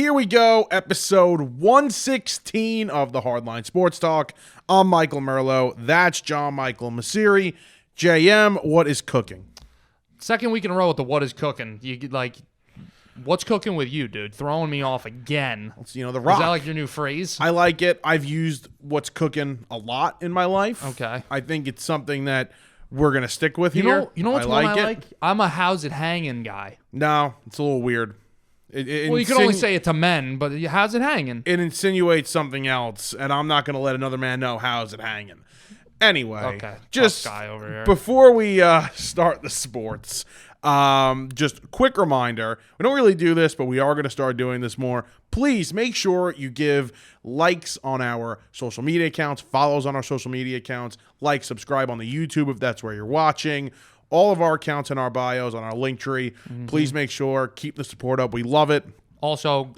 Here we go, episode 116 of the Hardline Sports Talk. I'm Michael Merlo. That's John Michael Masiri. JM, what is cooking? Second week in a row with the what is cooking. What's cooking with you, dude? Throwing me off again. It's, The Rock. Is that like your new phrase? I like it. I've used what's cooking a lot in my life. Okay. I think it's something that we're going to stick with You here. know what's one I like? I'm a how's it hanging guy. No, it's a little weird. Well, you can only say it to men, but how's it hanging? It insinuates something else, and I'm not going to let another man know how's it hanging. Anyway, Okay, just tough guy over here. before we start the sports, just a quick reminder, we don't really do this, but we are going to start doing this more. Please make sure you give likes on our social media accounts, follows on our social media accounts, like, subscribe on the YouTube if that's where you're watching. All of our accounts in our bios on our link tree. Mm-hmm. Please make sure, keep the support up. We love it. Also,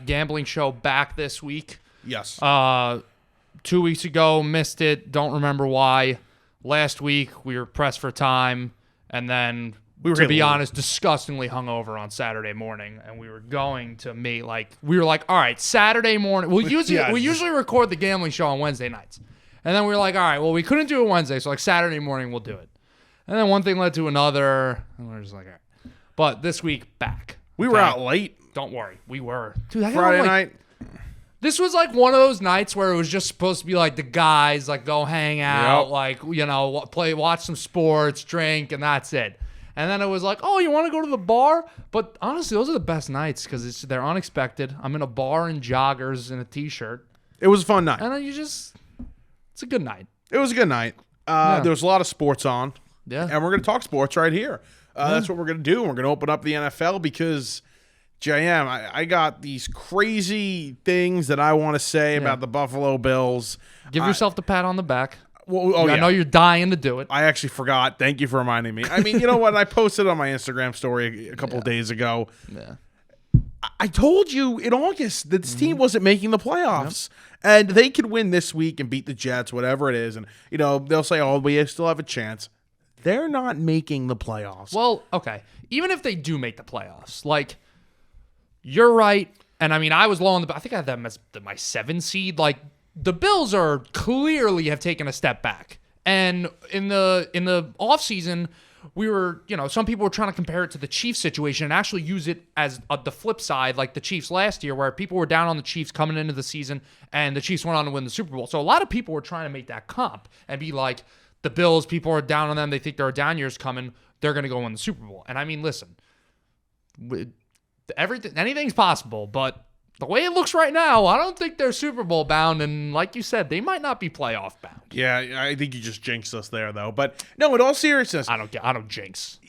gambling show back this week. Yes. 2 weeks ago, missed it. Don't remember why. Last week, we were pressed for time. And then, to be honest, disgustingly hungover on Saturday morning. And we were going to meet, we were like, all right, Saturday morning. We usually record the gambling show on Wednesday nights. And then we were like, all right, well, we couldn't do it Wednesday. So, Saturday morning, we'll do it. And then one thing led to another. And we're just like, all right. But this week, back. We were out late. Don't worry. We were. Dude, Friday night. This was one of those nights where it was just supposed to be the guys go hang out, watch some sports, drink, and that's it. And then it was oh, you want to go to the bar? But honestly, those are the best nights because they're unexpected. I'm in a bar in joggers and a t-shirt. It was a fun night. And then it's a good night. It was a good night. There was a lot of sports on. Yeah. And we're going to talk sports right here. That's what we're going to do. We're going to open up the NFL because, JM, I got these crazy things that I want to say about the Buffalo Bills. Give yourself the pat on the back. Well, I know you're dying to do it. I actually forgot. Thank you for reminding me. I mean, you know what? I posted on my Instagram story a couple of days ago. Yeah. I told you in August that this team wasn't making the playoffs. Yep. And they could win this week and beat the Jets, whatever it is. And, they'll say, oh, we still have a chance. They're not making the playoffs. Well, okay. Even if they do make the playoffs, you're right. And I mean, I was low on I think I had them as my 7 seed. The Bills are clearly have taken a step back. And in the offseason, we were, some people were trying to compare it to the Chiefs situation and actually use it as the flip side, like the Chiefs last year, where people were down on the Chiefs coming into the season and the Chiefs went on to win the Super Bowl. So a lot of people were trying to make that comp and be like, the Bills, people are down on them. They think there are down years coming. They're going to go win the Super Bowl. And I mean, listen, anything's possible, but the way it looks right now, I don't think they're Super Bowl bound. And like you said, they might not be playoff bound. Yeah, I think you just jinxed us there, though. But no, in all seriousness, I don't jinx.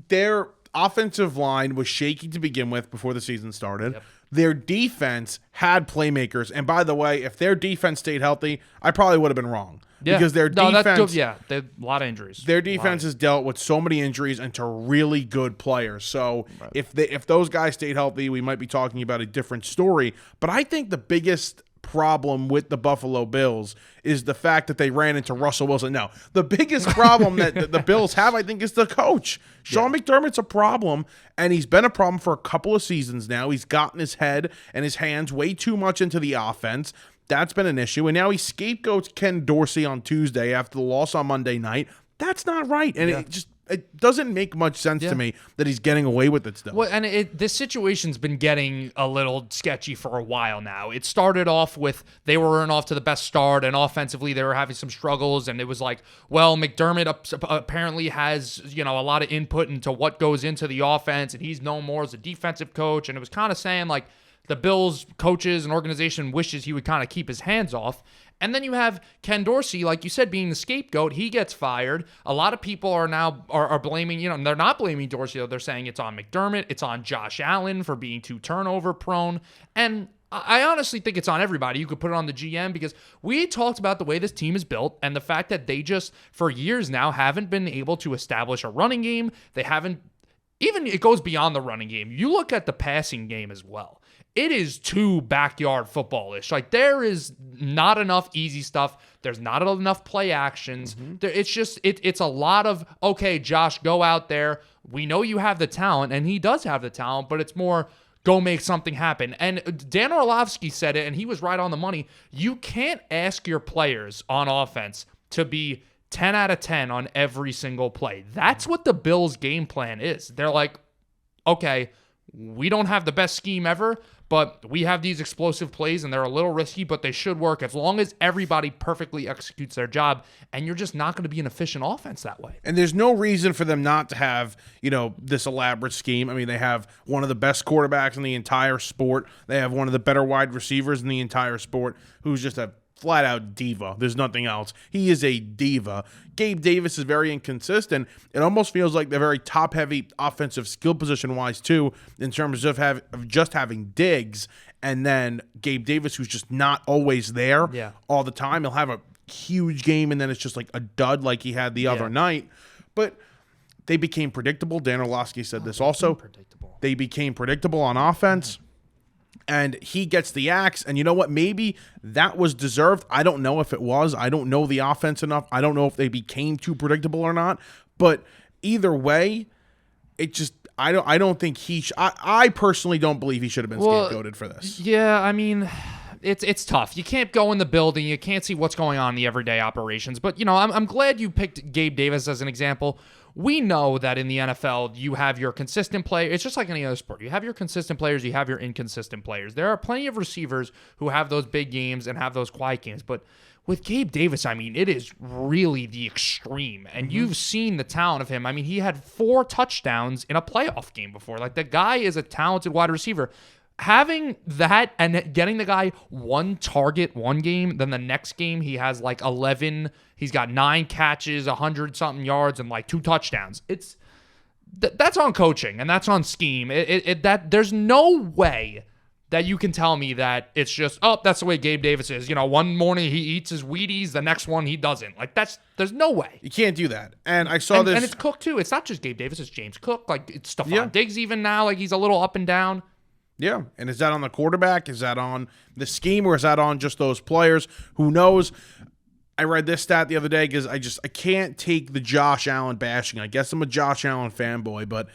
Their offensive line was shaky to begin with before the season started. Yep. Their defense had playmakers. And by the way, if their defense stayed healthy, I probably would have been wrong. Yeah. Because their defense, they have a lot of injuries. Their defense has dealt with so many injuries and to really good players. So right. if those guys stayed healthy, we might be talking about a different story. But I think the biggest problem with the Buffalo Bills is the fact that they ran into Russell Wilson. No, the biggest problem that the Bills have, I think, is the coach. Sean McDermott's a problem, and he's been a problem for a couple of seasons now. He's gotten his head and his hands way too much into the offense. That's been an issue. And now he scapegoats Ken Dorsey on Tuesday after the loss on Monday night. That's not right. And it doesn't make much sense to me that he's getting away with it still. Well, and this situation's been getting a little sketchy for a while now. It started off with they weren't off to the best start, and offensively they were having some struggles, and it was McDermott apparently has a lot of input into what goes into the offense, and he's known more as a defensive coach, and it was kind of saying the Bills coaches and organization wishes he would kind of keep his hands off. And then you have Ken Dorsey, like you said, being the scapegoat. He gets fired. A lot of people are now are blaming, they're not blaming Dorsey, though. They're saying it's on McDermott. It's on Josh Allen for being too turnover prone. And I honestly think it's on everybody. You could put it on the GM because we talked about the way this team is built and the fact that they just, for years now, haven't been able to establish a running game. They haven't, even it goes beyond the running game. You look at the passing game as well. It is too backyard football-ish. There is not enough easy stuff. There's not enough play actions. It's just, it's a lot of, okay, Josh, go out there. We know you have the talent, and he does have the talent, but it's more go make something happen. And Dan Orlovsky said it, and he was right on the money. You can't ask your players on offense to be 10 out of 10 on every single play. That's what the Bills' game plan is. They're like, okay, we don't have the best scheme ever, but we have these explosive plays, and they're a little risky, but they should work as long as everybody perfectly executes their job, and you're just not going to be an efficient offense that way. And there's no reason for them not to have, this elaborate scheme. I mean, they have one of the best quarterbacks in the entire sport. They have one of the better wide receivers in the entire sport, who's just a flat-out diva. There's nothing else. He is a diva. Gabe Davis is very inconsistent. It almost feels like they're very top-heavy offensive skill position-wise, too, in terms of just having Diggs, and then Gabe Davis, who's just not always there all the time. He'll have a huge game, and then it's just like a dud like he had the other night. But they became predictable. Dan Orlovsky said this also. They became predictable on offense. And he gets the axe, and you know what? Maybe that was deserved. I don't know if it was. I don't know the offense enough. I don't know if they became too predictable or not. But either way, it just I don't think he. I personally don't believe he should have been scapegoated for this. Yeah, I mean, it's tough. You can't go in the building. You can't see what's going on in the everyday operations. But I'm glad you picked Gabe Davis as an example. We know that in the NFL, you have your consistent player. It's just like any other sport. You have your consistent players. You have your inconsistent players. There are plenty of receivers who have those big games and have those quiet games. But with Gabe Davis, I mean, it is really the extreme. And you've seen the talent of him. I mean, he had 4 touchdowns in a playoff game before. Like, the guy is a talented wide receiver. Having that and getting the guy 1 target one game, then the next game he has like 11. He's got 9 catches, 100-something yards, and like 2 touchdowns. That's on coaching and that's on scheme. That there's no way that you can tell me that it's just, that's the way Gabe Davis is. One morning he eats his Wheaties, the next one he doesn't. Like, there's no way. You can't do that. And I saw this. And it's Cook too. It's not just Gabe Davis, it's James Cook. Like, it's Stephon Diggs even now. Like, he's a little up and down. Yeah, and is that on the quarterback? Is that on the scheme, or is that on just those players? Who knows? I read this stat the other day because I can't take the Josh Allen bashing. I guess I'm a Josh Allen fanboy, but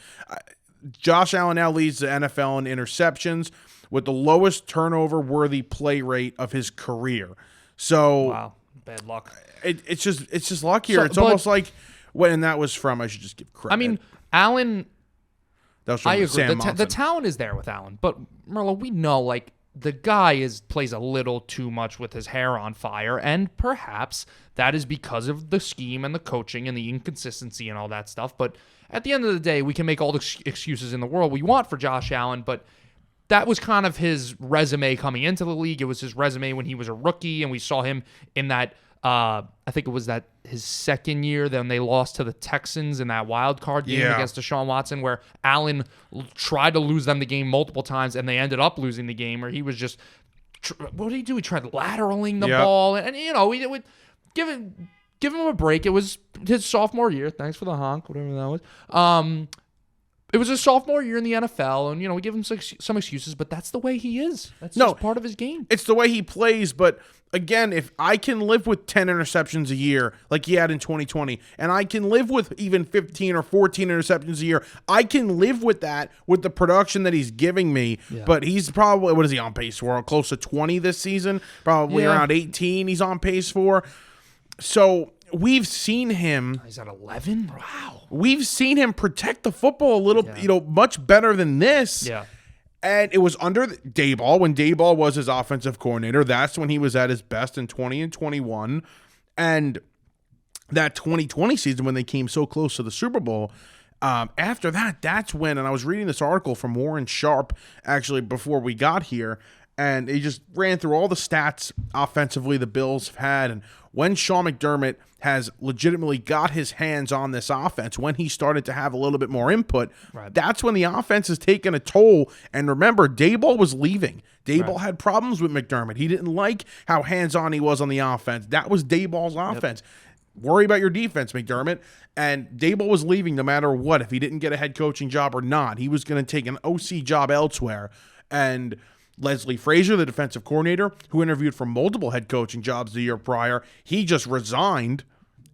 Josh Allen now leads the NFL in interceptions with the lowest turnover-worthy play rate of his career. So wow, bad luck. It's just luck here. It's almost like when that was from. I should just give credit. I mean, Allen. I agree. Sam the talent is there with Allen, but Merlo, we know like the guy plays a little too much with his hair on fire, and perhaps that is because of the scheme and the coaching and the inconsistency and all that stuff. But at the end of the day, we can make all the excuses in the world we want for Josh Allen, but that was kind of his resume coming into the league. It was his resume when he was a rookie, and we saw him in that. I think it was that his second year. Then they lost to the Texans in that wild card game against Deshaun Watson, where Allen tried to lose them the game multiple times, and they ended up losing the game. Where he was just, what did he do? He tried lateraling the ball, and we would give him a break. It was his sophomore year. Thanks for the honk, whatever that was. It was his sophomore year in the NFL, and, we give him some excuses, but that's the way he is. That's just part of his game. It's the way he plays, but again, if I can live with 10 interceptions a year like he had in 2020, and I can live with even 15 or 14 interceptions a year, I can live with that with the production that he's giving me, but he's probably, what is he on pace for? Close to 20 this season? Probably around 18 he's on pace for. So we've seen him. He's at 11? Wow. We've seen him protect the football a little, much better than this. Yeah. And it was under Daboll, when Daboll was his offensive coordinator. That's when he was at his best in 20 and 21. And that 2020 season when they came so close to the Super Bowl, after that, that's when, and I was reading this article from Warren Sharp, actually, before we got here, and he just ran through all the stats offensively the Bills have had. And when Sean McDermott has legitimately got his hands on this offense, when he started to have a little bit more input, that's when the offense has taken a toll. And remember, Daboll was leaving. Daboll had problems with McDermott. He didn't like how hands-on he was on the offense. That was Daboll's offense. Worry about your defense, McDermott. And Daboll was leaving no matter what. If he didn't get a head coaching job or not, he was going to take an OC job elsewhere. And Leslie Frazier, the defensive coordinator, who interviewed for multiple head coaching jobs the year prior, he just resigned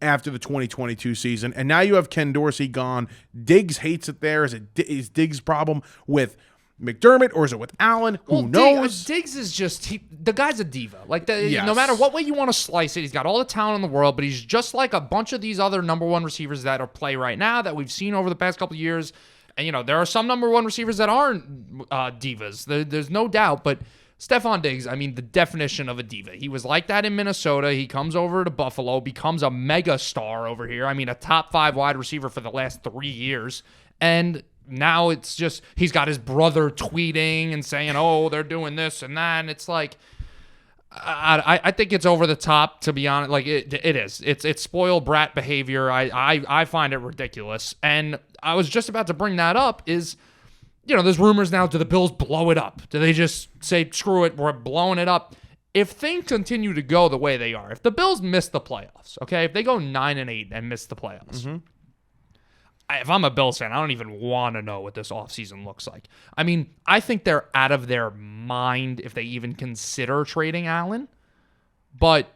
after the 2022 season. And now you have Ken Dorsey gone. Diggs hates it there. Is Diggs' problem with McDermott or is it with Allen? Who knows? Diggs is just the guy's a diva. Like Yes. no matter what way you want to slice it, he's got all the talent in the world, but he's just like a bunch of these other number one receivers that are play right now that we've seen over the past couple of years. And there are some number one receivers that aren't divas. There's no doubt, but Stephon Diggs, I mean, the definition of a diva. He was like that in Minnesota. He comes over to Buffalo, becomes a mega star over here. I mean, a top 5 wide receiver for the last 3 years. And now it's just, he's got his brother tweeting and saying, oh, they're doing this and that. And it's like, I think it's over the top, to be honest. Like, it is. It's spoiled brat behavior. I find it ridiculous. And I was just about to bring that up is, there's rumors now, do the Bills blow it up? Do they just say, screw it, we're blowing it up? If things continue to go the way they are, if the Bills miss the playoffs, okay, if they go 9-8 and miss the playoffs, if I'm a Bills fan, I don't even want to know what this offseason looks like. I mean, I think they're out of their mind if they even consider trading Allen, but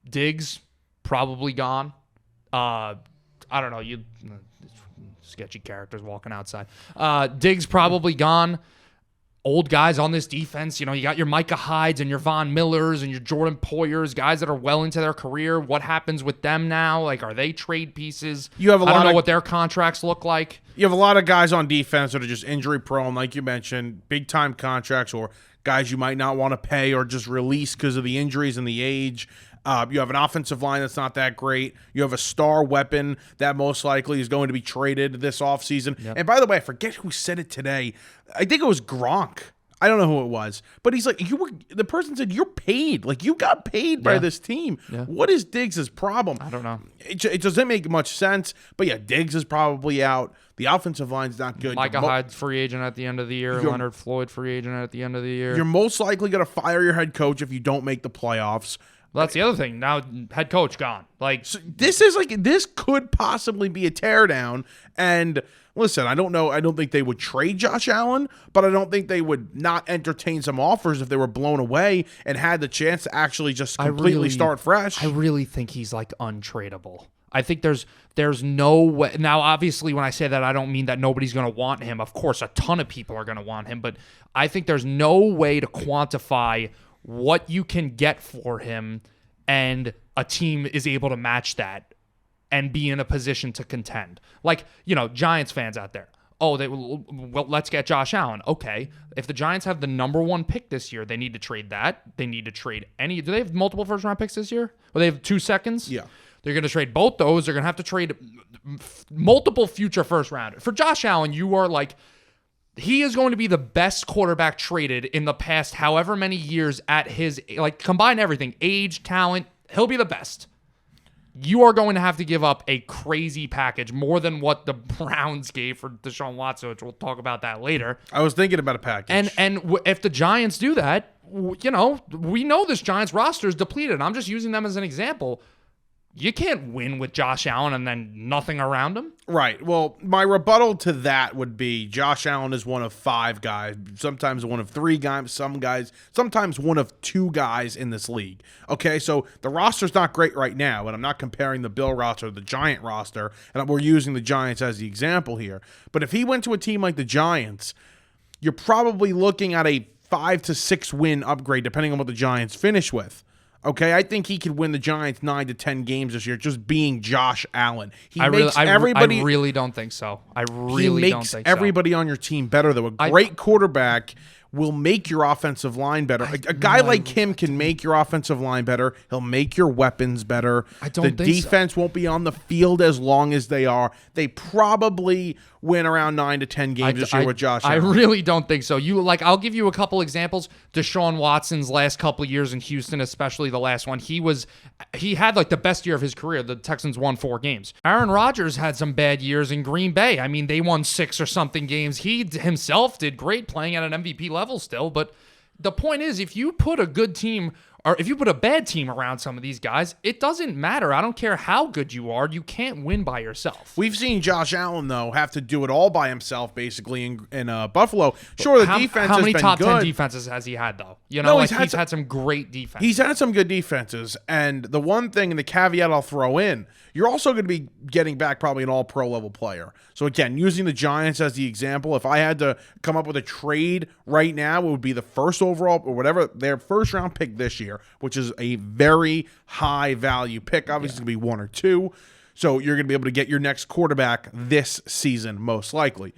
Diggs probably gone. I don't know, sketchy characters walking outside. Diggs probably gone. Old guys on this defense, you got your Micah Hydes and your Von Millers and your Jordan Poyers, guys that are well into their career. What happens with them now? Like, are they trade pieces? I don't know what their contracts look like. You have a lot of guys on defense that are just injury prone, like you mentioned, big time contracts or guys you might not want to pay or just release because of the injuries and the age. You have an offensive line that's not that great. You have a star weapon that most likely is going to be traded this offseason. Yep. And by the way, I forget who said it today. I think it was Gronk. I don't know who it was. But he's like, the person said, you're paid. Like, you got paid by this team. Yeah. What is Diggs' problem? I don't know. It doesn't make much sense. But yeah, Diggs is probably out. The offensive line's not good. Micah Hyde, free agent at the end of the year. Leonard Floyd, free agent at the end of the year. You're most likely going to fire your head coach if you don't make the playoffs. Well, that's the other thing. Now, head coach gone. Like, so this could possibly be a teardown. And listen, I don't know. I don't think they would trade Josh Allen, but I don't think they would not entertain some offers if they were blown away and had the chance to actually just completely start fresh. I really think he's like untradeable. I think there's no way. Now, obviously, when I say that, I don't mean that nobody's going to want him. Of course, a ton of people are going to want him, but I think there's no way to quantify what you can get for him, and a team is able to match that and be in a position to contend. Like, Giants fans out there. Oh, let's get Josh Allen. Okay. If the Giants have the number 1 pick this year, they need to trade that. They need to trade do they have multiple first round picks this year? Well, they have 2 seconds? Yeah. They're going to trade both those. They're going to have to trade multiple future first rounders. For Josh Allen, you are like, he is going to be the best quarterback traded in the past however many years at his, like, combine everything, age, talent, he'll be the best. You are going to have to give up a crazy package, more than what the Browns gave for Deshaun Watson, which we'll talk about that later. I was thinking about a package. And if the Giants do that, we know this Giants roster is depleted. I'm just using them as an example. You can't win with Josh Allen and then nothing around him. Right. Well, my rebuttal to that would be Josh Allen is one of 5 guys, sometimes one of 3 guys, sometimes one of 2 guys in this league. Okay, so the roster's not great right now, and I'm not comparing the Bill roster to the Giant roster, and we're using the Giants as the example here. But if he went to a team like the Giants, you're probably looking at a 5 to 6 win upgrade, depending on what the Giants finish with. Okay, I think he could win the Giants 9 to 10 games this year just being Josh Allen. I really don't think so. I really don't think so. He makes everybody on your team better, though. A great quarterback will make your offensive line better. A guy like him can make your offensive line better. He'll make your weapons better. The defense won't be on the field as long as they are. They probably win around 9 to 10 games this year with Josh Allen. I really don't think so. I'll give you a couple examples. Deshaun Watson's last couple of years in Houston, especially the last one, he had like the best year of his career. The Texans won 4 games. Aaron Rodgers had some bad years in Green Bay. I mean, they won 6 or something games. He himself did great playing at an MVP level still, but the point is, if you put a good team if you put a bad team around some of these guys, it doesn't matter. I don't care how good you are. You can't win by yourself. We've seen Josh Allen, though, have to do it all by himself, basically, in Buffalo. Sure, the defense how has many been top good. 10 defenses has he had, though? You know, No, like he's had some great defenses. He's had some good defenses. And the one thing and the caveat I'll throw in, you're also going to be getting back probably an all-pro level player. So, again, using the Giants as the example, if I had to come up with a trade right now, it would be the first overall or whatever, their first-round pick this year, which is a very high-value pick. Obviously, it's going to be 1 or 2. So you're going to be able to get your next quarterback this season, most likely.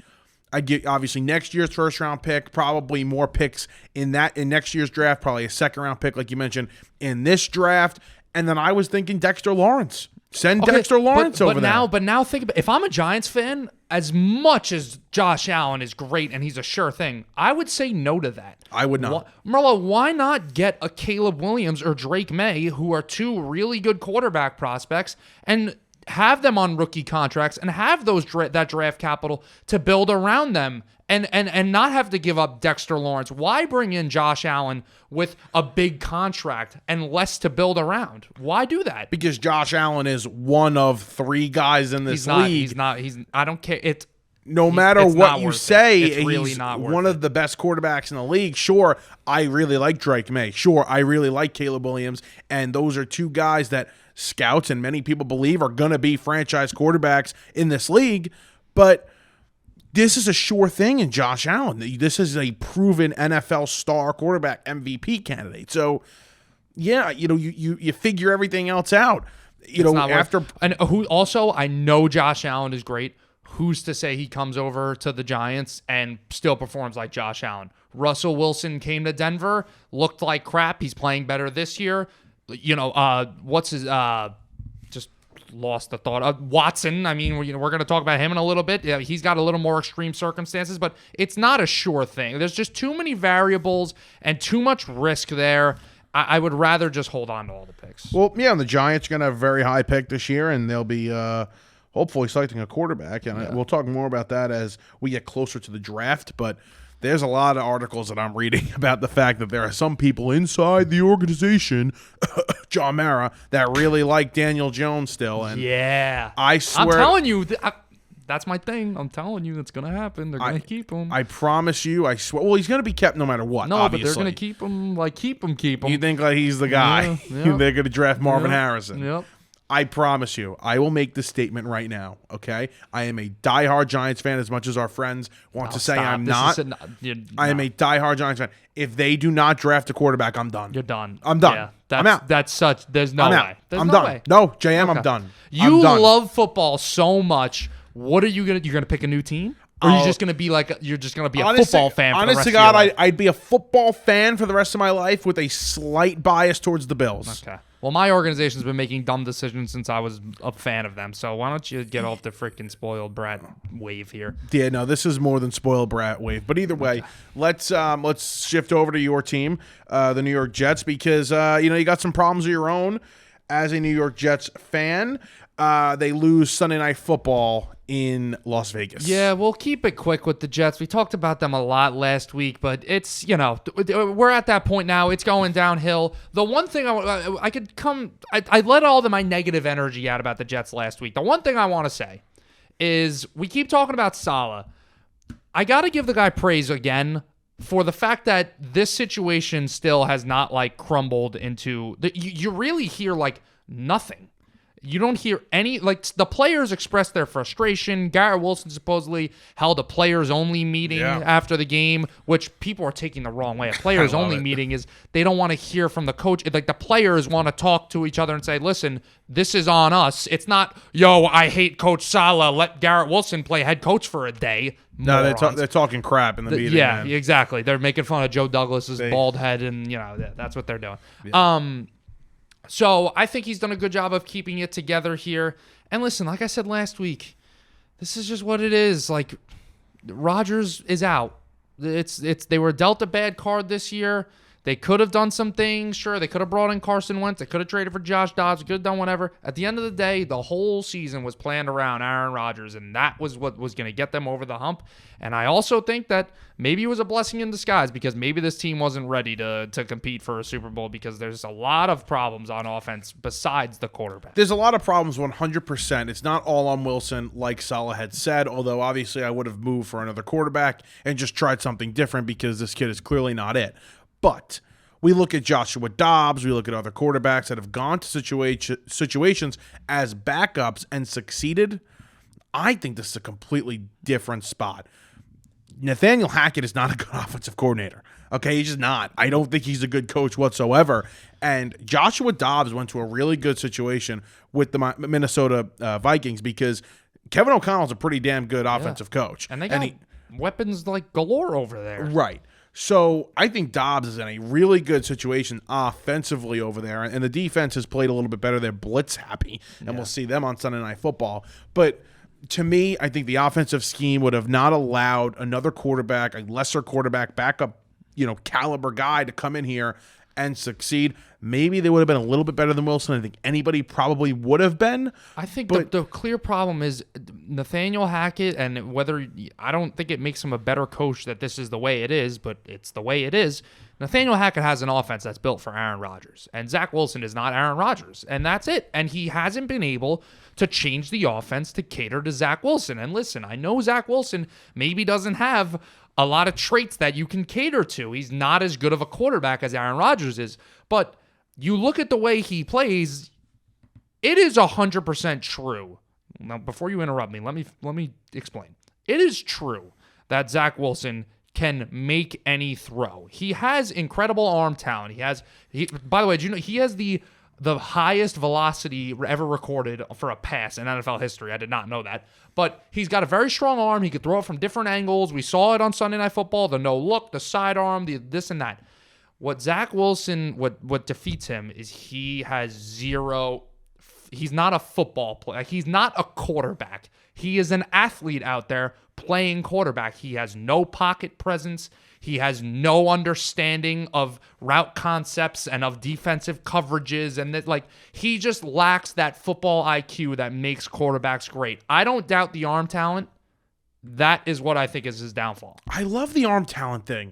I get obviously next year's first-round pick, probably more picks in next year's draft, probably a second-round pick, like you mentioned, in this draft. And then I was thinking Dexter Lawrence. Send Dexter Lawrence over there. But now think about, if I'm a Giants fan, as much as Josh Allen is great and he's a sure thing, I would say no to that. I would not. Merlo, why not get a Caleb Williams or Drake May, who are two really good quarterback prospects, and have them on rookie contracts and have that draft capital to build around them and not have to give up Dexter Lawrence? Why bring in Josh Allen with a big contract and less to build around? Why do that? Because Josh Allen is one of 3 guys in this league. I don't care. No matter what you say, it's really he's not worth one of the best quarterbacks in the league. Sure, I really like Drake May. Sure, I really like Caleb Williams. And those are 2 guys that scouts and many people believe are going to be franchise quarterbacks in this league. But this is a sure thing in Josh Allen. This is a proven NFL star quarterback, MVP candidate. So, yeah, you figure everything else out. And who also, I know Josh Allen is great. Who's to say he comes over to the Giants and still performs like Josh Allen? Russell Wilson came to Denver, looked like crap. He's playing better this year. What's his just lost the thought. Watson, I mean, we're going to talk about him in a little bit. Yeah, he's got a little more extreme circumstances, but it's not a sure thing. There's just too many variables and too much risk there. I would rather just hold on to all the picks. Well, yeah, and the Giants are going to have a very high pick this year, and they'll be hopefully selecting a quarterback. And we'll talk more about that as we get closer to the draft, but there's a lot of articles that I'm reading about the fact that there are some people inside the organization, John Mara, that really like Daniel Jones still. And yeah. I swear. I'm telling you, that's my thing. I'm telling you, it's going to happen. They're going to keep him. I promise you. I swear. Well, he's going to be kept no matter what, no, obviously. But they're going to keep him. Keep him. You think like he's the guy. Yeah. They're going to draft Marvin Harrison. Yep. I promise you, I will make this statement right now, okay? I am a diehard Giants fan as much as our friends want to say I'm not. I am a diehard Giants fan. If they do not draft a quarterback, I'm done. You're done. I'm done. Yeah, I'm out. There's no way. I'm done. No, JM, I'm done. You love football so much. What are you going to do? You're going to pick a new team? Or are you just going to be like, you're just going to be a football fan for the rest of your life? Honest to God, I'd be a football fan for the rest of my life with a slight bias towards the Bills. Okay. Well, my organization's been making dumb decisions since I was a fan of them. So why don't you get off the freaking spoiled brat wave here? Yeah, no, this is more than spoiled brat wave. But either way, let's shift over to your team, the New York Jets, because you got some problems of your own as a New York Jets fan. They lose Sunday Night Football in Las Vegas. Yeah, we'll keep it quick with the Jets. We talked about them a lot last week, but it's, we're at that point now. It's going downhill. The one thing I let all my negative energy out about the Jets last week. The one thing I want to say is we keep talking about Saleh. I got to give the guy praise again for the fact that this situation still has not crumbled into you really hear nothing. You don't hear any, the players expressed their frustration. Garrett Wilson supposedly held a players-only meeting after the game, which people are taking the wrong way. A players-only meeting is they don't want to hear from the coach. The players want to talk to each other and say, listen, this is on us. It's not, I hate Coach Saleh. Let Garrett Wilson play head coach for a day. No, they're talking crap in the meeting. Yeah, man. Exactly. They're making fun of Joe Douglas's bald head, and, that's what they're doing. Yeah. So I think he's done a good job of keeping it together here. And listen, like I said last week, this is just what it is. Rodgers is out. They were dealt a bad card this year. They could have done some things. Sure, they could have brought in Carson Wentz. They could have traded for Josh Dobbs. They could have done whatever. At the end of the day, the whole season was planned around Aaron Rodgers, and that was what was going to get them over the hump. And I also think that maybe it was a blessing in disguise because maybe this team wasn't ready to compete for a Super Bowl because there's a lot of problems on offense besides the quarterback. There's a lot of problems 100%. It's not all on Wilson, like Saleh had said, although obviously I would have moved for another quarterback and just tried something different because this kid is clearly not it. But we look at Joshua Dobbs, we look at other quarterbacks that have gone to situations as backups and succeeded. I think this is a completely different spot. Nathaniel Hackett is not a good offensive coordinator. Okay, he's just not. I don't think he's a good coach whatsoever. And Joshua Dobbs went to a really good situation with the Minnesota Vikings because Kevin O'Connell's a pretty damn good offensive coach. And they got weapons like galore over there. Right. So I think Dobbs is in a really good situation offensively over there. And the defense has played a little bit better. They're blitz happy. And we'll see them on Sunday Night Football. But to me, I think the offensive scheme would have not allowed another quarterback, a lesser quarterback, backup, caliber guy to come in here and succeed. Maybe they would have been a little bit better than Wilson. I think anybody probably would have been. I think the clear problem is Nathaniel Hackett, and I don't think it makes him a better coach that this is the way it is, but it's the way it is. Nathaniel Hackett has an offense that's built for Aaron Rodgers, and Zach Wilson is not Aaron Rodgers, and that's it. And he hasn't been able to change the offense to cater to Zach Wilson. And listen, I know Zach Wilson maybe doesn't have a lot of traits that you can cater to. He's not as good of a quarterback as Aaron Rodgers is, but you look at the way he plays, it is 100% true. Now, before you interrupt me, let me explain. It is true that Zach Wilson can make any throw. He has incredible arm talent. By the way, do you know he has the highest velocity ever recorded for a pass in NFL history? I did not know that. But he's got a very strong arm. He could throw it from different angles. We saw it on Sunday Night Football, the no look, the sidearm, the this and that. What Zach Wilson, what defeats him is he has zero. He's not a football player. He's not a quarterback. He is an athlete out there playing quarterback. He has no pocket presence. He has no understanding of route concepts and of defensive coverages. And he just lacks that football IQ that makes quarterbacks great. I don't doubt the arm talent. That is what I think is his downfall. I love the arm talent thing.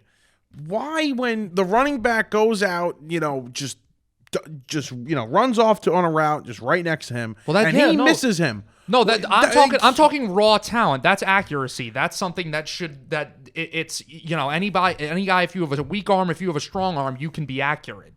Why, when the running back goes out, just runs off on a route just right next to him, misses him. No, I'm talking raw talent. That's accuracy. That's something it's any guy, if you have a weak arm, if you have a strong arm, you can be accurate.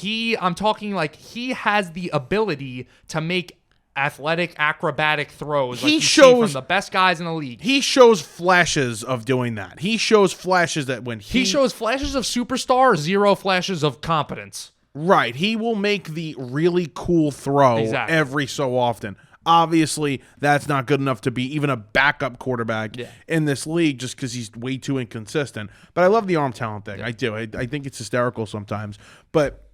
I'm talking he has the ability to make athletic, acrobatic throws. He shows from the best guys in the league. He shows flashes of doing that. He shows flashes that when he shows flashes of superstar, zero flashes of competence. Right. He will make the really cool throw every so often. Obviously, that's not good enough to be even a backup quarterback in this league just because he's way too inconsistent. But I love the arm talent thing. I do. I think it's hysterical sometimes. But,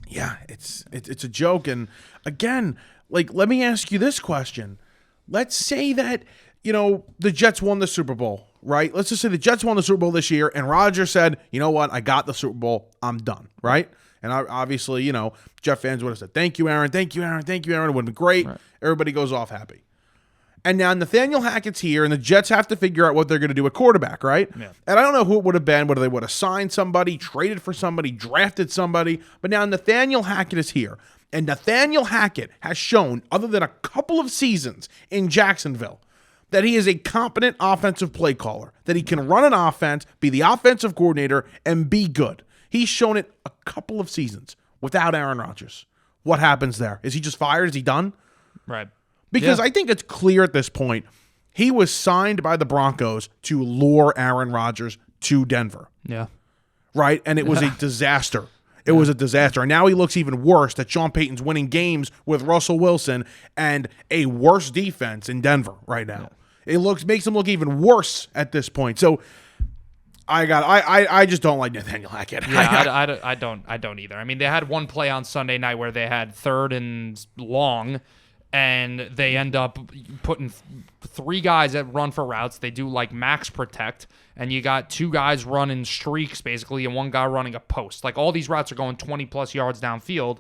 yeah, it's a joke. And, again, let me ask you this question. Let's say that, the Jets won the Super Bowl, right? Let's just say the Jets won the Super Bowl this year, and Rodgers said, you know what, I got the Super Bowl. I'm done, right? And obviously, Jet fans would have said, thank you, Aaron. Thank you, Aaron. Thank you, Aaron. It would have been great. Right. Everybody goes off happy. And now Nathaniel Hackett's here, and the Jets have to figure out what they're going to do at quarterback, right? Yeah. And I don't know who it would have been, whether they would have signed somebody, traded for somebody, drafted somebody. But now Nathaniel Hackett is here. And Nathaniel Hackett has shown, other than a couple of seasons in Jacksonville, that he is a competent offensive play caller, that he can run an offense, be the offensive coordinator, and be good. He's shown it a couple of seasons without Aaron Rodgers. What happens there? Is he just fired? Is he done? Right. Because I think it's clear at this point, he was signed by the Broncos to lure Aaron Rodgers to Denver. Yeah. Right? And it was a disaster. It was a disaster. And now he looks even worse that Sean Payton's winning games with Russell Wilson and a worse defense in Denver right now. Yeah. It makes him look even worse at this point. So I just don't like Nathaniel Hackett. Yeah, I don't either. I mean, they had one play on Sunday night where they had 3rd and long, and they end up putting 3 guys that run for routes. They do like max protect, and you got 2 guys running streaks basically, and 1 guy running a post. Like all these routes are going 20 plus yards downfield,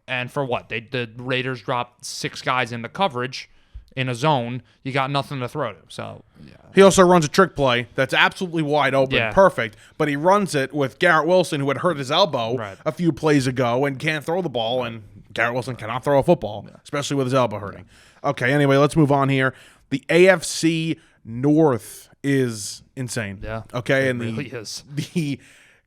and for what? The Raiders dropped 6 guys into coverage in a zone. You got nothing to throw to. So yeah. He also runs a trick play that's absolutely wide open, perfect, but he runs it with Garrett Wilson, who had hurt his elbow a few plays ago and can't throw the ball, and Garrett Wilson cannot throw a football, especially with his elbow hurting. Okay, anyway, let's move on here. The AFC North is insane. Yeah, okay, and really is. The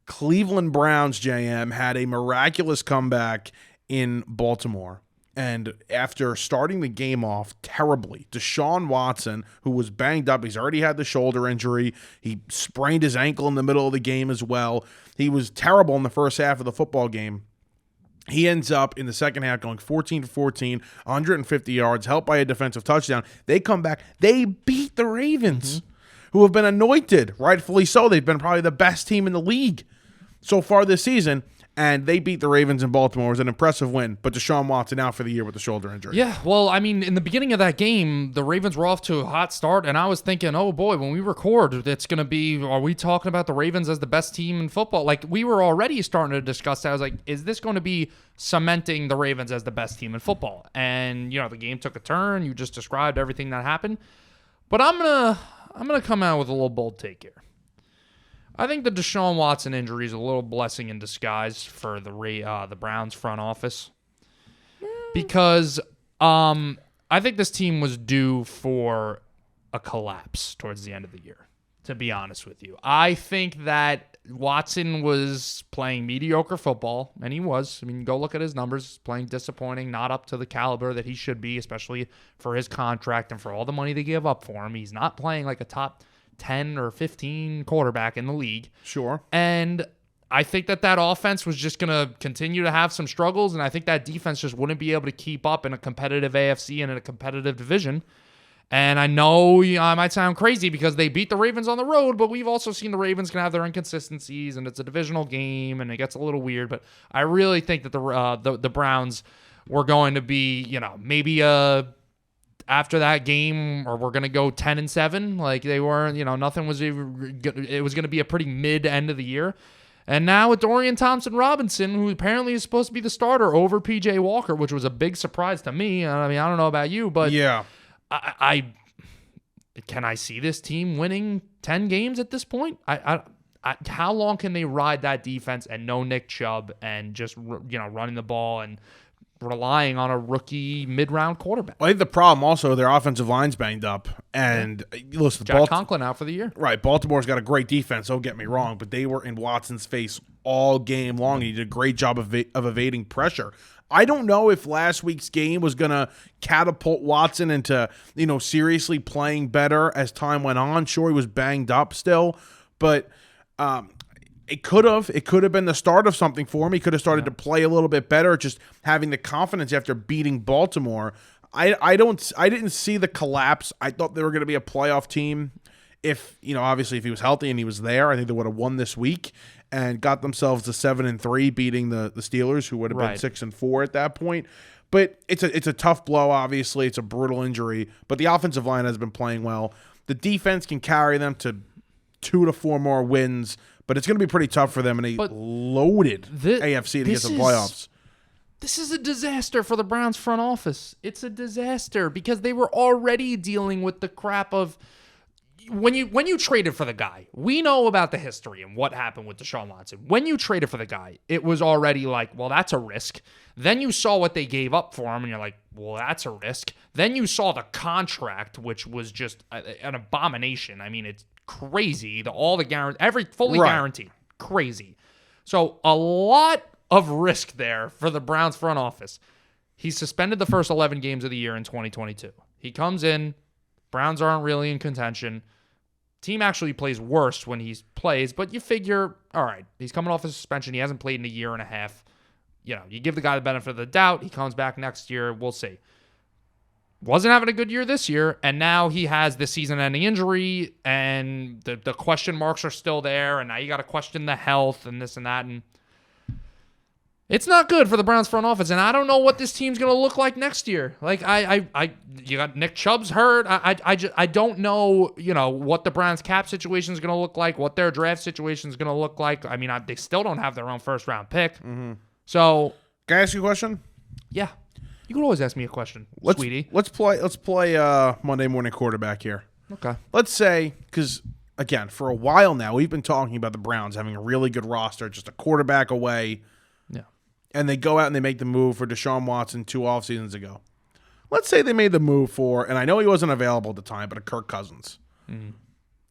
Cleveland Browns, JM, had a miraculous comeback in Baltimore. And after starting the game off terribly, Deshaun Watson, who was banged up, he's already had the shoulder injury. He sprained his ankle in the middle of the game as well. He was terrible in the first half of the football game. He ends up in the second half going 14 for 14, 150 yards, helped by a defensive touchdown. They come back. They beat the Ravens, who have been anointed, rightfully so. They've been probably the best team in the league so far this season. And they beat the Ravens in Baltimore. It was an impressive win, but Deshaun Watson out for the year with the shoulder injury. Yeah, well, I mean, in the beginning of that game, the Ravens were off to a hot start, and I was thinking, oh boy, when we record, it's going to be, are we talking about the Ravens as the best team in football? Like, we were already starting to discuss that. I was like, is this going to be cementing the Ravens as the best team in football? And, you know, the game took a turn. You just described everything that happened. But I'm gonna come out with a little bold take here. I think the Deshaun Watson injury is a little blessing in disguise for the Browns front office, because I think this team was due for a collapse towards the end of the year, to be honest with you. I think that Watson was playing mediocre football, and he was. I mean, go look at his numbers, playing disappointing, not up to the caliber that he should be, especially for his contract and for all the money they give up for him. He's not playing like a top 10 or 15 quarterback in the league. Sure. And I think that offense was just going to continue to have some struggles, and I think that defense just wouldn't be able to keep up in a competitive AFC and in a competitive division. And I know I might sound crazy because they beat the Ravens on the road, but we've also seen the Ravens can have their inconsistencies, and it's a divisional game, and it gets a little weird. But I really think that the Browns were going to be, you know, maybe after that game, or we're going to go 10-7. Like they weren't, you know, nothing was. It was going to be a pretty mid end of the year. And now with Dorian Thompson-Robinson, who apparently is supposed to be the starter over P.J. Walker, which was a big surprise to me. I mean, I don't know about you, but yeah. I can I see this team winning 10 games at this point? How long can they ride that defense and no Nick Chubb and just, you know, running the ball and relying on a rookie mid-round quarterback? Well, I think the problem also, their offensive line's banged up. And listen, Jack Conklin out for the year. Right. Baltimore's got a great defense, don't get me wrong, but they were in Watson's face all game long. He did a great job of evading pressure. I don't know if last week's game was going to catapult Watson into, you know, seriously playing better as time went on. Sure, he was banged up still, but it could have been the start of something for him. He could have started to play a little bit better, just having the confidence after beating Baltimore. I didn't see the collapse. I thought they were going to be a playoff team. If, you know, obviously if he was healthy and he was there, I think they would have won this week and got themselves to 7-3, beating the Steelers, who would have been 6-4 at that point. But it's a tough blow, obviously. It's a brutal injury. But the offensive line has been playing well. The defense can carry them to 2 to 4 more wins, but it's going to be pretty tough for them in a loaded AFC to get to the playoffs. This is a disaster for the Browns front office. It's a disaster because they were already dealing with the crap of when you traded for the guy. We know about the history and what happened with Deshaun Watson. When you traded for the guy, it was already like, well, that's a risk. Then you saw what they gave up for him, and you're like, well, that's a risk. Then you saw the contract, which was just an abomination. I mean, it's crazy. All the guarantee, fully guaranteed, crazy. So a lot of risk there for the Browns front office. He suspended the first 11 games of the year in 2022. He comes in, Browns aren't really in contention. Team actually plays worse when he plays, but you figure, all right, he's coming off a suspension. He hasn't played in a year and a half. You know, you give the guy the benefit of the doubt. He comes back next year. We'll see. Wasn't having a good year this year, and now he has the season-ending injury, and the question marks are still there, and now you got to question the health and this and that. And It's not good for the Browns front office, and I don't know what this team's going to look like next year. Like you got Nick Chubb's hurt. I don't know, what the Browns cap situation is going to look like, what their draft situation is going to look like. I mean, they still don't have their own first round pick. Mm-hmm. So, can I ask you a question? Yeah, you can always ask me a question, sweetie. Let's play Monday morning quarterback here. Okay. Let's say, because again, for a while now, we've been talking about the Browns having a really good roster, just a quarterback away. Yeah. And they go out and they make the move for Deshaun Watson 2 off seasons ago. Let's say they made the move for, and I know he wasn't available at the time, but a Kirk Cousins. Mm-hmm.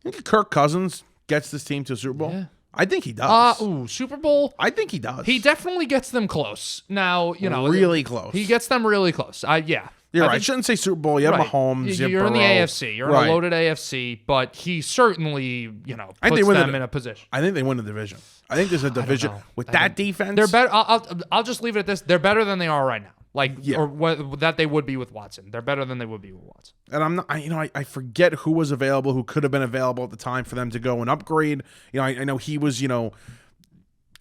Think Kirk Cousins gets this team to a Super Bowl? Yeah. I think he does. Super Bowl? I think he does. He definitely gets them close. Now, really close. He gets them really close. Yeah. You're right. I shouldn't say Super Bowl. You have Mahomes. You're in the AFC. You're in a loaded AFC, but he certainly, puts them in a position. I think they win the division. I think there's a division with that defense. They're better. I'll just leave it at this. They're better than they are right now. That they would be with Watson. They're better than they would be with Watson. And I'm not. I forget who was available, who could have been available at the time for them to go and upgrade. I know he was.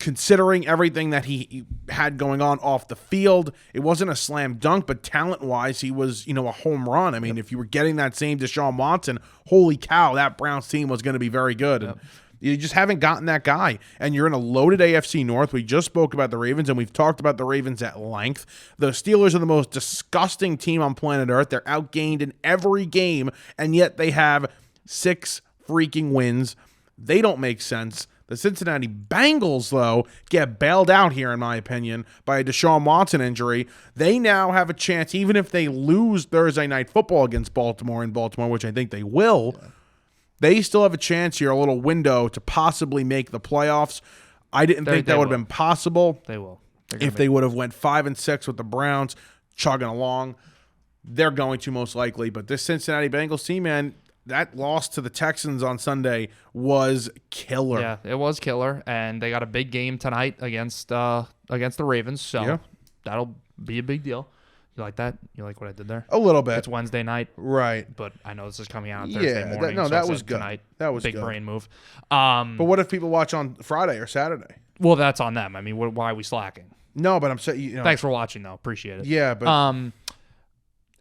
Considering everything that he had going on off the field, it wasn't a slam dunk, but talent-wise, he was, a home run. I mean, if you were getting that same Deshaun Watson, holy cow, that Browns team was going to be very good. Yep. And you just haven't gotten that guy. And you're in a loaded AFC North. We just spoke about the Ravens, and we've talked about the Ravens at length. The Steelers are the most disgusting team on planet Earth. They're outgained in every game, and yet they have 6 freaking wins. They don't make sense. The Cincinnati Bengals, though, get bailed out here, in my opinion, by a Deshaun Watson injury. They now have a chance, even if they lose Thursday Night Football against Baltimore in Baltimore, which I think they will, they still have a chance here, a little window to possibly make the playoffs. I didn't think that would have been possible. They will. If they would have went 5-6 with the Browns, chugging along. They're going to most likely. But this Cincinnati Bengals team, man, that loss to the Texans on Sunday was killer. Yeah, it was killer, and they got a big game tonight against the Ravens, so that'll be a big deal. You like that? You like what I did there? A little bit. It's Wednesday night, right? But I know this is coming out on Thursday morning. That was good. Tonight, that was big good. brain move. But what if people watch on Friday or Saturday? Well, that's on them. I mean, why are we slacking? No, but I'm saying, Thanks for watching, though. Appreciate it. Yeah, but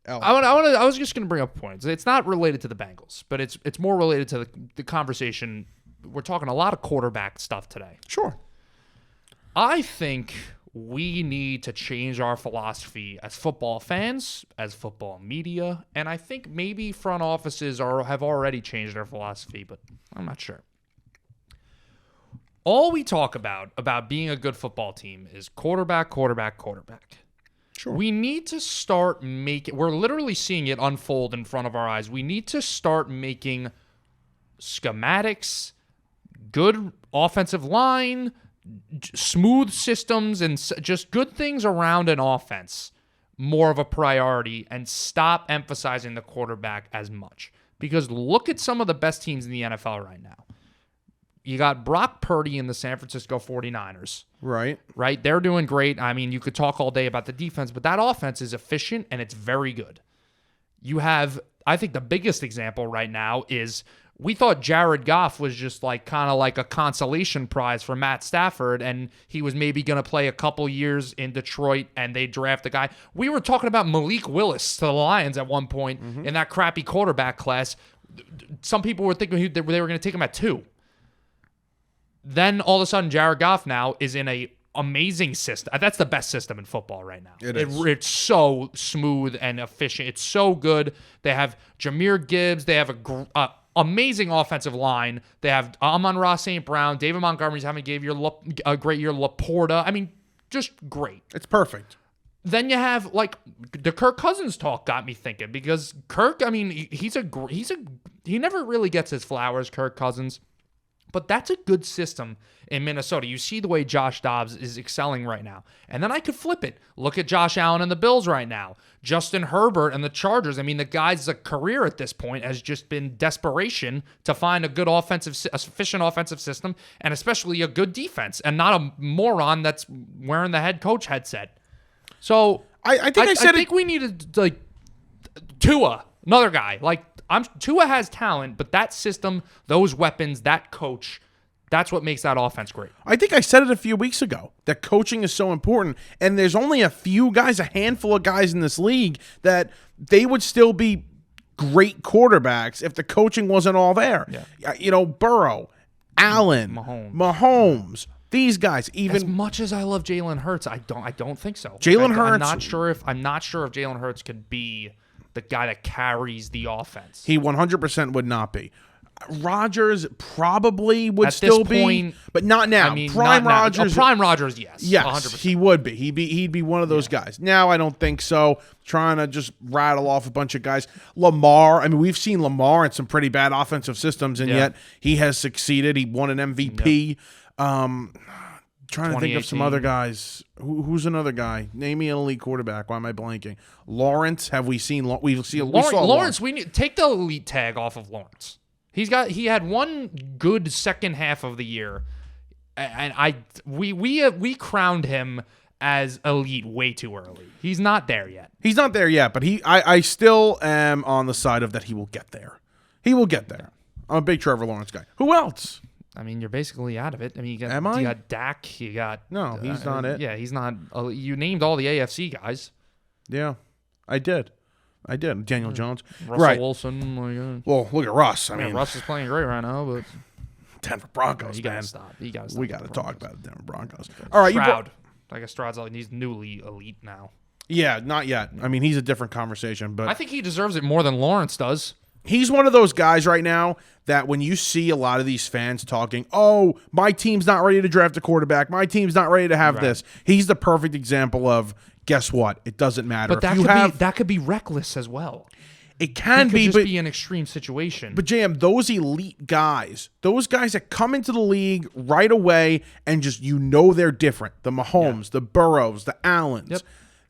I was just going to bring up a point. It's not related to the Bengals, but it's more related to the conversation. We're talking a lot of quarterback stuff today. Sure. I think we need to change our philosophy as football fans, as football media, and I think maybe front offices have already changed their philosophy, but I'm not sure. All we talk about being a good football team is quarterback. Sure. We need to start making, we're literally seeing it unfold in front of our eyes. We need to start making schematics, good offensive line, smooth systems, and just good things around an offense more of a priority, and stop emphasizing the quarterback as much. Because look at some of the best teams in the NFL right now. You got Brock Purdy in the San Francisco 49ers. Right. They're doing great. I mean, you could talk all day about the defense, but that offense is efficient and it's very good. You have, I think the biggest example right now is we thought Jared Goff was just kind of like a consolation prize for Matt Stafford, and he was maybe going to play a couple years in Detroit, and they draft a guy. We were talking about Malik Willis to the Lions at one point in that crappy quarterback class. Some people were thinking they were going to take him at 2. Then all of a sudden, Jared Goff now is in a amazing system. That's the best system in football right now. It's so smooth and efficient. It's so good. They have Jahmyr Gibbs. They have a amazing offensive line. They have Amon-Ra St. Brown. David Montgomery's having a great year. Laporta. I mean, just great. It's perfect. Then you have the Kirk Cousins talk got me thinking, because Kirk, I mean, he never really gets his flowers, Kirk Cousins. But that's a good system in Minnesota. You see the way Josh Dobbs is excelling right now. And then I could flip it. Look at Josh Allen and the Bills right now. Justin Herbert and the Chargers. I mean, the guy's career at this point has just been desperation to find a good efficient offensive system, and especially a good defense, and not a moron that's wearing the head coach headset. So I think we needed Tua, another guy. Tua has talent, but that system, those weapons, that coach, That's what makes that offense great. I think I said it a few weeks ago that coaching is so important, and there's only a few guys, a handful of guys in this league that they would still be great quarterbacks if the coaching wasn't all there. Yeah. Burrow, Allen, Mahomes, these guys. Even as much as I love Jalen Hurts, I don't think so. Jalen Hurts. I'm not sure if Jalen Hurts could be the guy that carries the offense. He 100% would not be. Rodgers probably would At still this point, be, but not now. I mean, Prime not now. Rodgers. Prime Rodgers, yes. Yes, 100%. he would be. He'd be one of those guys. Now I don't think so. Trying to just rattle off a bunch of guys. Lamar. I mean, we've seen Lamar in some pretty bad offensive systems, and yet he has succeeded. He won an MVP. Trying to think of some other guys. Who's another guy? Name me an elite quarterback. Why am I blanking? Lawrence. Have we seen? We saw Lawrence. We need take the elite tag off of Lawrence. He had one good second half of the year, and we crowned him as elite way too early. He's not there yet. He's not there yet, but I still am on the side of that he will get there. He will get there. I'm a big Trevor Lawrence guy. Who else? I mean, you're basically out of it. I mean, you Am I? got Dak. You got No, he's not it. Yeah, he's not. You named all the AFC guys. Yeah, I did. Daniel Jones. Russell Wilson. Oh my God. Well, look at Russ. I mean, Russ is playing great right now, but Denver Broncos, you man. gotta stop. We gotta talk about the Denver Broncos. All right, Stroud. I guess Stroud's he's newly elite now. Yeah, not yet. I mean, he's a different conversation, but I think he deserves it more than Lawrence does. He's one of those guys right now that when you see a lot of these fans talking, oh, my team's not ready to draft a quarterback, my team's not ready to have this, he's the perfect example of, guess what? It doesn't matter. But that could be reckless as well. It can be, but be an extreme situation. But JM, those elite guys, those guys that come into the league right away and just they're different. The Mahomes, the Burrows, the Allens,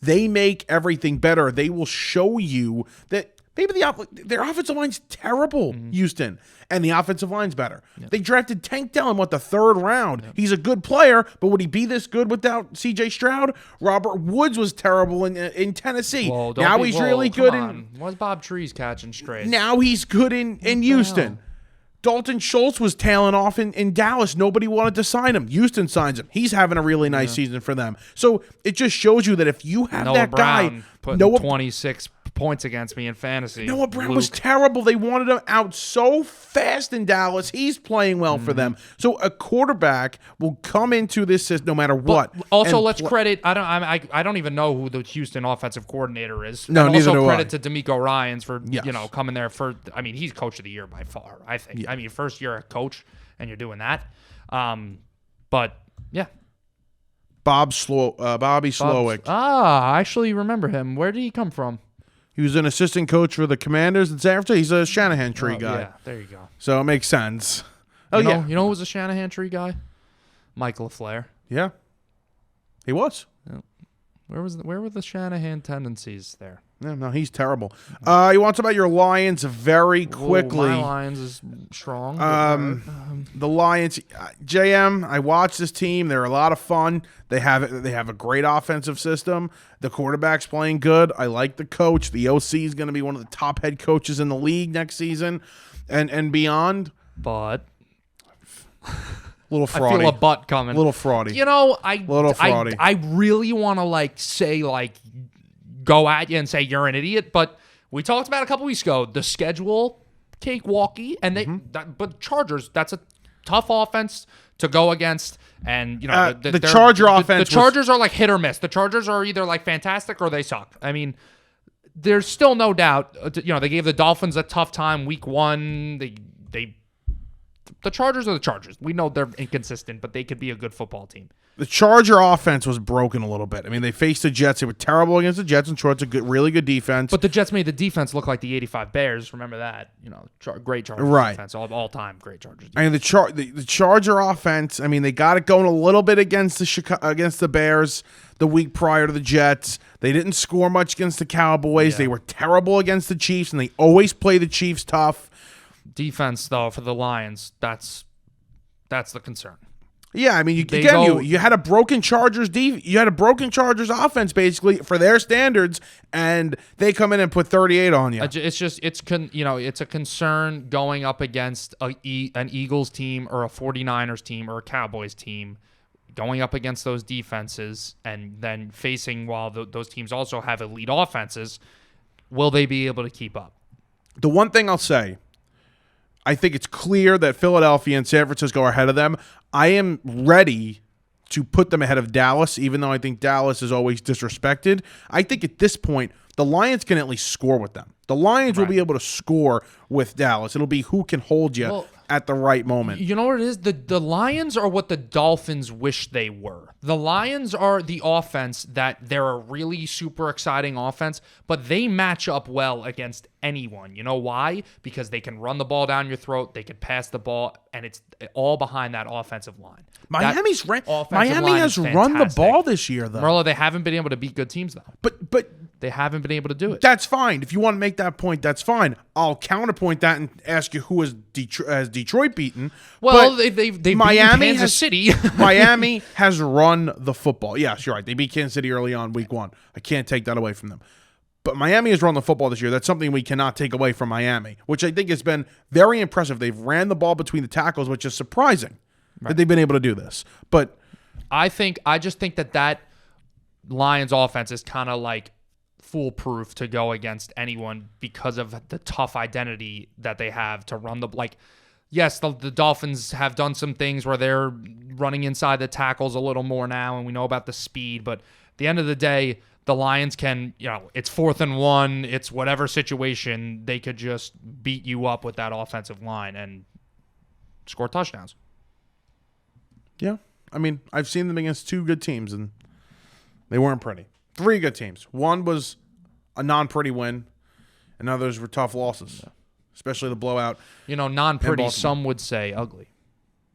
they make everything better. They will show you that. Maybe their offensive line's terrible, Houston, and the offensive line's better. They drafted Tank Dell in, the third round? He's a good player, but would he be this good without C.J. Stroud? Robert Woods was terrible in Tennessee. He's really good in... What's Bob Trees catching strays? Now he's good in Houston. Dalton Schultz was tailing off in Dallas. Nobody wanted to sign him. Houston signs him. He's having a really nice season for them. So it just shows you that if you have Noah that Brown guy... putting 26 points against me in fantasy. Noah Brown was terrible. They wanted him out so fast in Dallas. He's playing well for them. So a quarterback will come into this system no matter what. Also, let's credit. I don't even know who the Houston offensive coordinator is. No, and neither also do credit to D'Amico Ryans for coming there for. I mean, he's coach of the year by far. I think. Yeah. I mean, first year a coach, and you're doing that. But yeah. Bobby Slowick. I actually remember him. Where did he come from? He was an assistant coach for the Commanders in San Francisco. He's a Shanahan tree guy. Yeah, there you go. So it makes sense. You know who was a Shanahan tree guy? Mike LaFleur. Yeah, he was. Yeah. Where were the Shanahan tendencies there? Yeah, no, he's terrible. You want to talk about your Lions very quickly? My Lions is strong. The Lions, JM. I watched this team. They're a lot of fun. They have a great offensive system. The quarterback's playing good. I like the coach. The OC is going to be one of the top head coaches in the league next season, and beyond. But little fraudy. I feel a butt coming. A little fraudy. I really want to say go at you and say you're an idiot, but we talked about a couple weeks ago the schedule cakewalky, and but Chargers, that's a tough offense to go against, and the Charger offense. The Chargers are like hit or miss. The Chargers are either like fantastic or they suck. I mean, there's still no doubt. They gave the Dolphins a tough time week 1. The Chargers are the Chargers. We know they're inconsistent, but they could be a good football team. The Charger offense was broken a little bit. I mean, they faced the Jets. They were terrible against the Jets, and Detroit's a really good defense. But the Jets made the defense look like the '85 Bears. Remember that? Great Chargers defense, all time great Chargers defense. I mean, the Charger offense. I mean, they got it going a little bit against the Bears the week prior to the Jets. They didn't score much against the Cowboys. Yeah. They were terrible against the Chiefs, and they always play the Chiefs tough. Defense, though, for the Lions, that's the concern. Yeah, I mean, you had a broken Chargers offense basically for their standards, and they come in and put 38 on you. It's a concern going up against an Eagles team or a 49ers team or a Cowboys team, going up against those defenses, and then facing while those teams also have elite offenses. Will they be able to keep up? The one thing I'll say, I think it's clear that Philadelphia and San Francisco are ahead of them. I am ready to put them ahead of Dallas, even though I think Dallas is always disrespected. I think at this point, the Lions can at least score with them. The Lions will be able to score with Dallas. It'll be who can hold you at the right moment. You know what it is? The Lions are what the Dolphins wish they were. The Lions are the offense that they're a really super exciting offense, but they match up well against anyone. You know why? Because they can run the ball down your throat, they can pass the ball, and it's all behind that offensive line. Miami has run the ball this year, though. Merlo, they haven't been able to beat good teams, though. But they haven't been able to do it. That's fine. If you want to make that point, that's fine. I'll counterpoint that and ask you who has Detroit beaten. Well, they've beaten Kansas City. Miami has run the football. Yes, you're right. They beat Kansas City early on, week 1. I can't take that away from them. But Miami has run the football this year. That's something we cannot take away from Miami, which I think has been very impressive. They've ran the ball between the tackles, which is surprising that they've been able to do this. But I just think that Lions offense is kind of like foolproof to go against anyone because of the tough identity that they have to run yes, the Dolphins have done some things where they're running inside the tackles a little more now, and we know about the speed, but at the end of the day, the Lions can, it's 4th and 1, it's whatever situation, they could just beat you up with that offensive line and score touchdowns. Yeah. I mean, I've seen them against 2 good teams, and they weren't pretty. 3 good teams. One was a non-pretty win, and others were tough losses, especially the blowout. Non-pretty, some would say ugly.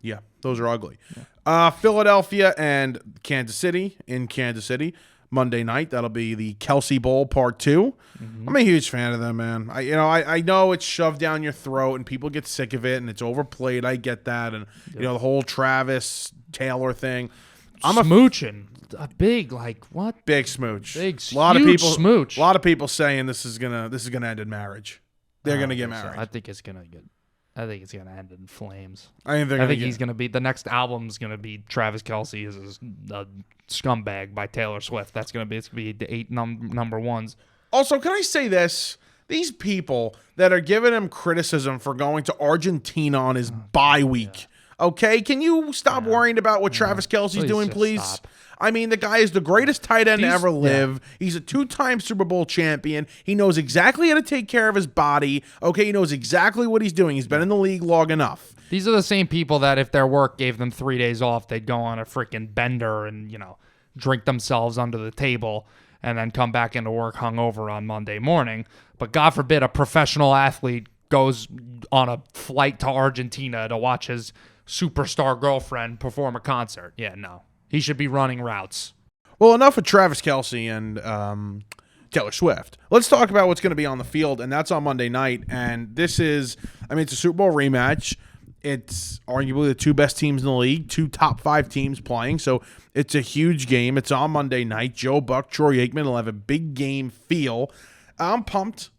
Yeah, those are ugly. Yeah. Philadelphia and Kansas City in Kansas City. Monday night, that'll be the Kelsey Bowl Part 2. Mm-hmm. I'm a huge fan of them, man. I know it's shoved down your throat and people get sick of it and it's overplayed. I get that, and the whole Travis Taylor thing. I'm smooching. A big what? Big smooch. Huge smooch. A lot of people saying this is gonna end in marriage. They're gonna get married. So. I think it's gonna end in flames. I think he's gonna be the next album's gonna be Travis Kelce is a scumbag by Taylor Swift. It's gonna be the 8 number ones. Also, can I say this? These people that are giving him criticism for going to Argentina on his bye week. Yeah. Okay, can you stop worrying about what Travis Kelce's doing, please? Stop. I mean, the guy is the greatest tight end to ever live. Yeah. He's a 2-time Super Bowl champion. He knows exactly how to take care of his body. Okay, he knows exactly what he's doing. He's been in the league long enough. These are the same people that if their work gave them 3 days off, they'd go on a freaking bender and, drink themselves under the table and then come back into work hungover on Monday morning. But God forbid a professional athlete goes on a flight to Argentina to watch his superstar girlfriend perform a concert. Yeah, no. He should be running routes. Well, enough with Travis Kelce and Taylor Swift. Let's talk about what's going to be on the field, and that's on Monday night. And this is, it's a Super Bowl rematch. It's arguably the 2 best teams in the league, 2 top 5 teams playing. So it's a huge game. It's on Monday night. Joe Buck, Troy Aikman will have a big game feel. I'm pumped.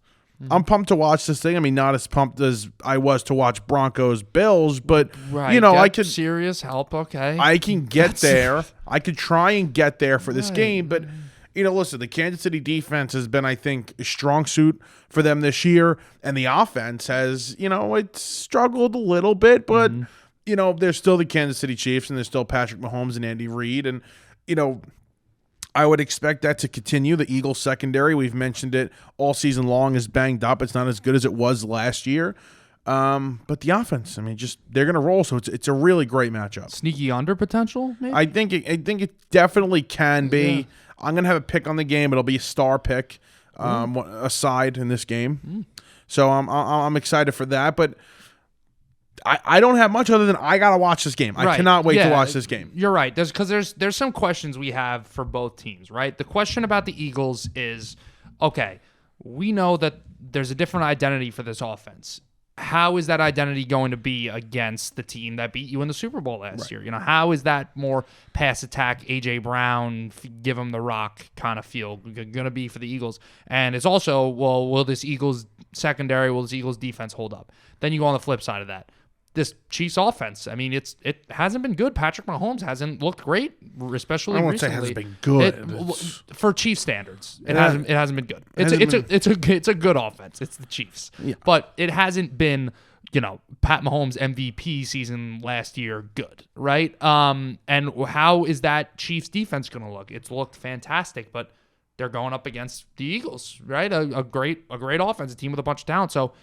I'm pumped to watch this thing. Not as pumped as I was to watch Broncos Bills, but I could serious help. Okay, I can get there. I could try and get there for this game, but listen, the Kansas City defense has been, I think, a strong suit for them this year, and the offense has, it's struggled a little bit, but they're still the Kansas City Chiefs, and there's still Patrick Mahomes and Andy Reid, and I would expect that to continue. The Eagles secondary, we've mentioned it all season long, is banged up. It's not as good as it was last year. But the offense, they're going to roll. So it's a really great matchup. Sneaky under potential, maybe? I think it definitely can be. Yeah. I'm going to have a pick on the game. It'll be a star pick, a side in this game. So I'm excited for that. But I don't have much other than I got to watch this game. I cannot wait to watch this game. You're right. There's some questions we have for both teams, right? The question about the Eagles is, okay, we know that there's a different identity for this offense. how is that identity going to be against the team that beat you in the Super Bowl last year? How is that more pass attack, A.J. Brown, give him the rock kind of feel going to be for the Eagles? And it's also, well, will this Eagles secondary, will this Eagles defense hold up? Then you go on the flip side of that. This Chiefs offense, I mean, it hasn't been good. Patrick Mahomes hasn't looked great, especially I won't recently. say hasn't been good. For Chiefs standards, it hasn't been good. It's a good offense. It's the Chiefs, but it hasn't been, Pat Mahomes MVP season last year good, right? And how is that Chiefs defense going to look? It's looked fantastic, but they're going up against the Eagles, right? A great offense, a team with a bunch of talent. So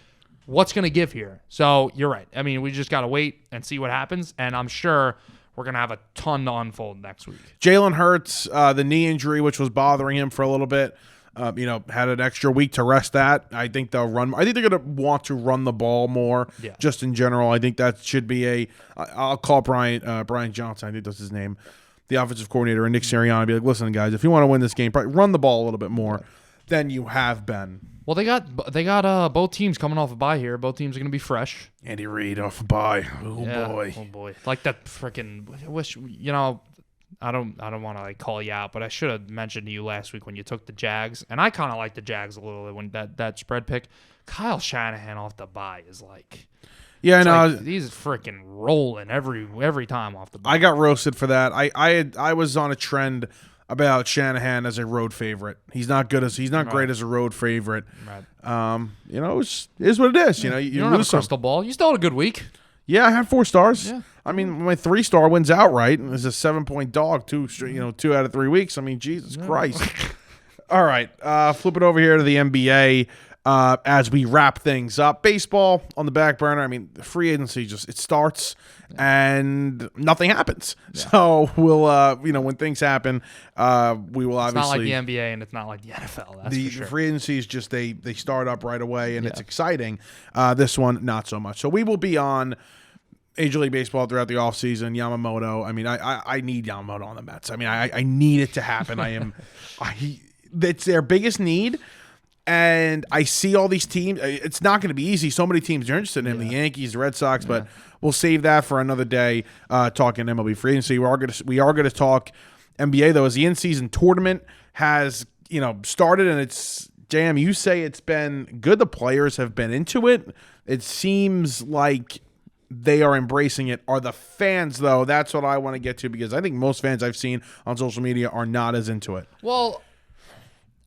what's going to give here? So you're right. I mean, we just got to wait and see what happens, and I'm sure we're going to have a ton to unfold next week. Jalen Hurts, the knee injury, which was bothering him for a little bit, had an extra week to rest that. I think they'll run. I think they're going to want to run the ball more, just in general. I think that should be I'll call Brian Johnson, I think that's his name, the offensive coordinator, and Nick Sirianni, be like, listen, guys, if you want to win this game, probably run the ball a little bit more than you have been. Well, they got both teams coming off a bye here. Both teams are going to be fresh. Andy Reid off a bye. Boy. Oh boy. Like that freaking. I wish I don't want to call you out, but I should have mentioned to you last week when you took the Jags, and I kind of like the Jags a little when that spread pick. Kyle Shanahan off the bye is like. Yeah, I know. He's freaking rolling every time off the bye. I got roasted for that. I was on a trend about Shanahan as a road favorite. He's not great as a road favorite. Right. It is what it is. You don't have a crystal ball. You still had a good week. Yeah, I had 4 stars. Yeah. I mean, my 3-star wins outright. It's a 7-point dog. 2 out of 3 weeks. I mean, Jesus Christ. All right, flip it over here to the NBA. As we wrap things up, baseball on the back burner. I mean, the free agency it starts and nothing happens. Yeah. So we'll, when things happen, we will obviously. It's not like the NBA and it's not like the NFL. That's the for sure. Free agency is just they start up right away and it's exciting. This one, not so much. So we will be on Major League Baseball throughout the offseason. Yamamoto. I mean, I need Yamamoto on the Mets. I mean, I need it to happen. It's their biggest need. And I see all these teams. It's not going to be easy. So many teams are interested in him, the Yankees, the Red Sox, but we'll save that for another day. Talking MLB free agency, we are going to talk NBA though. As the in-season tournament has started, and it's JM. You say it's been good. The players have been into it. It seems like they are embracing it. Are the fans though? That's what I want to get to, because I think most fans I've seen on social media are not as into it. Well,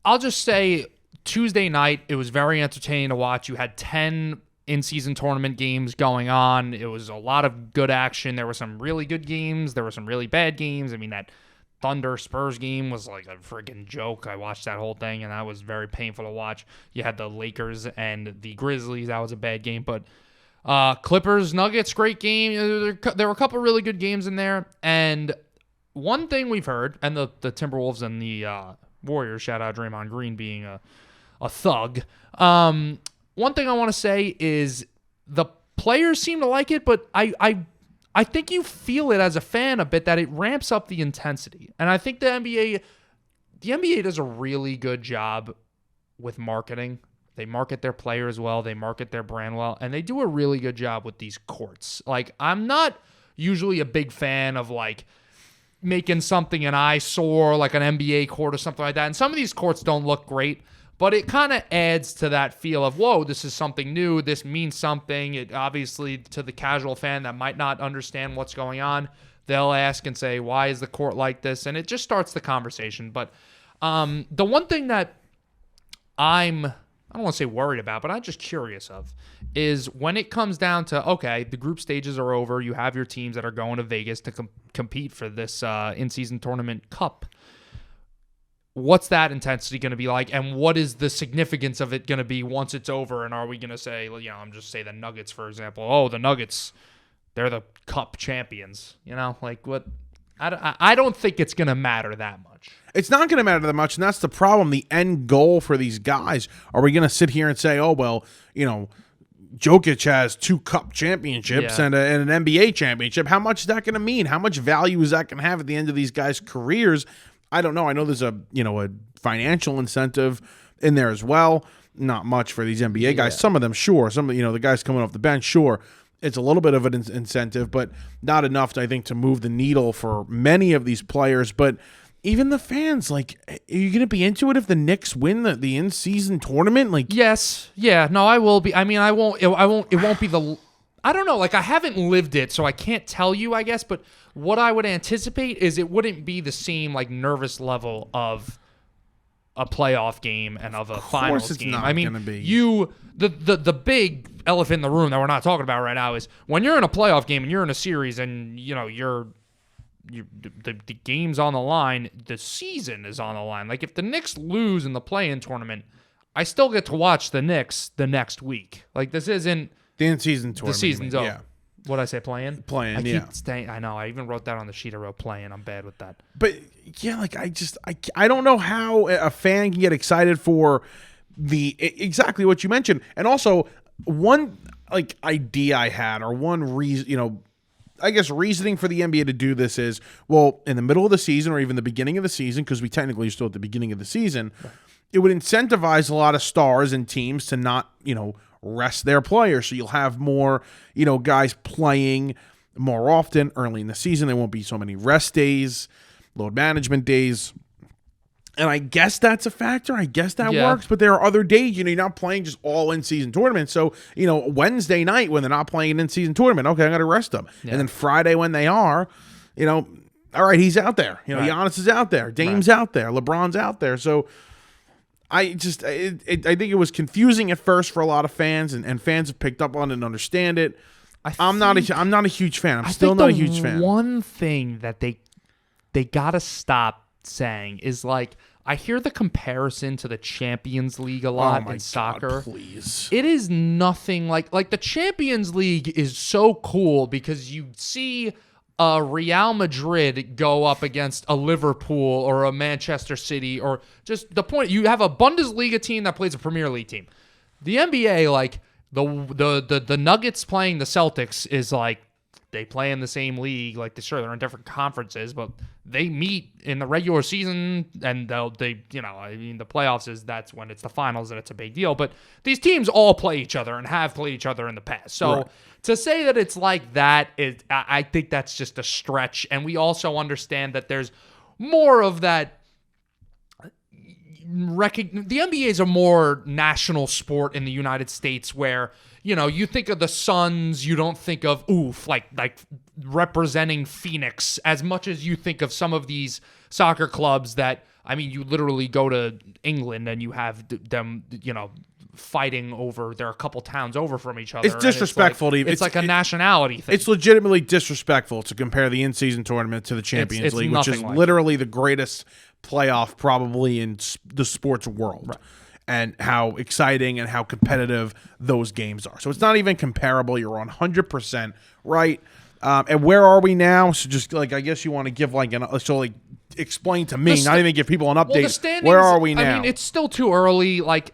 I'll just say, Tuesday night, it was very entertaining to watch. You had 10 in-season tournament games going on. It was a lot of good action. There were some really good games. There were some really bad games. I mean, that Thunder-Spurs game was like a freaking joke. I watched that whole thing, and that was very painful to watch. You had the Lakers and the Grizzlies. That was a bad game. But Clippers-Nuggets, great game. There were a couple really good games in there. And one thing we've heard, and the Timberwolves and the Warriors, shout out Draymond Green being a thug. One thing I want to say is the players seem to like it, but I think you feel it as a fan a bit that it ramps up the intensity. And I think the NBA does a really good job with marketing. They market their players well, they market their brand well, and they do a really good job with these courts. Like, I'm not usually a big fan of making something an eyesore, like an NBA court or something like that. And some of these courts don't look great, but it kind of adds to that feel of, whoa, this is something new. This means something. It obviously, to the casual fan that might not understand what's going on, they'll ask and say, why is the court like this? And it just starts the conversation. But the one thing that I don't want to say worried about, but I'm just curious of, is when it comes down to, okay, the group stages are over. You have your teams that are going to Vegas to compete for this in-season tournament cup. What's that intensity going to be like, and what is the significance of it going to be once it's over? And are we going to say, I'm just say the Nuggets, for example, oh, the Nuggets, they're the cup champions, what? I don't think it's going to matter that much. It's not going to matter that much, and that's the problem. The end goal for these guys, are we going to sit here and say, oh, well, Jokic has 2 cup championships and an NBA championship. How much is that going to mean? How much value is that going to have at the end of these guys' careers? I don't know. I know there's a financial incentive in there as well. not much for these NBA guys. Some of them, sure. Some of the guys coming off the bench, sure. It's a little bit of an incentive, but not enough, I think, to move the needle for many of these players. But even the fans, like, are you going to be into it if the Knicks win the in-season tournament? Like, yes, yeah, no, I will be. I mean, I won't. It won't be the. I don't know. Like, I haven't lived it, so I can't tell you, I guess. But what I would anticipate is it wouldn't be the same like nervous level of a playoff game and of a finals game. I mean, the big elephant in the room that we're not talking about right now is when you're in a playoff game and you're in a series and the game's on the line, the season is on the line. Like, if the Knicks lose in the play-in tournament, I still get to watch the Knicks the next week. Like, this isn't the in-season tournament. The season's over. Yeah. What'd I say, play-in? Play-in, yeah. I know. I even wrote that on the sheet. I wrote play-in. I'm bad with that. But, yeah, like, I don't know how a fan can get excited for exactly what you mentioned. And also, one, like, idea I had, or one reason, I guess reasoning for the NBA to do this is, well, in the middle of the season or even the beginning of the season, because we technically are still at the beginning of the season, right, it would incentivize a lot of stars and teams to not, rest their players. So you'll have more, guys playing more often early in the season. There won't be so many rest days, load management days. And I guess that's a factor. I guess that works. But there are other days, you're not playing just all in-season tournaments. So, Wednesday night when they're not playing an in-season tournament, okay, I got to rest them. Yeah. And then Friday when they are, all right, he's out there. Right. Giannis is out there. Dame's out there. LeBron's out there. So I think it was confusing at first for a lot of fans, and fans have picked up on it and understand it. I'm not a huge fan. I'm still not a huge fan. One thing that they got to stop saying is, like, I hear the comparison to the Champions League a lot in soccer. God, please. It is nothing like the Champions League is so cool because you see a Real Madrid go up against a Liverpool or a Manchester City, or just the point, you have a Bundesliga team that plays a Premier League team. The NBA, like, the Nuggets playing the Celtics is like, they play in the same league. Like, sure, they're in different conferences, but they meet in the regular season, and the playoffs that's when it's the finals and it's a big deal. But these teams all play each other and have played each other in the past. So to say that it's like that, I think that's just a stretch. And we also understand that there's more of that. The NBA is a more national sport in the United States where, you think of the Suns, you don't think of like representing Phoenix as much as you think of some of these soccer clubs that, I mean, you literally go to England and you have them, fighting over, they're a couple towns over from each other. It's disrespectful. It's like a nationality thing. It's legitimately disrespectful to compare the in-season tournament to the Champions League, which is literally the greatest playoff probably in the sports world. Right. And how exciting and how competitive those games are. So it's not even comparable. You're 100% right. And where are we now? So just like, I guess you want to give explain to me, not even give people an update. Well, the standings, where are we now? I mean, it's still too early. Like,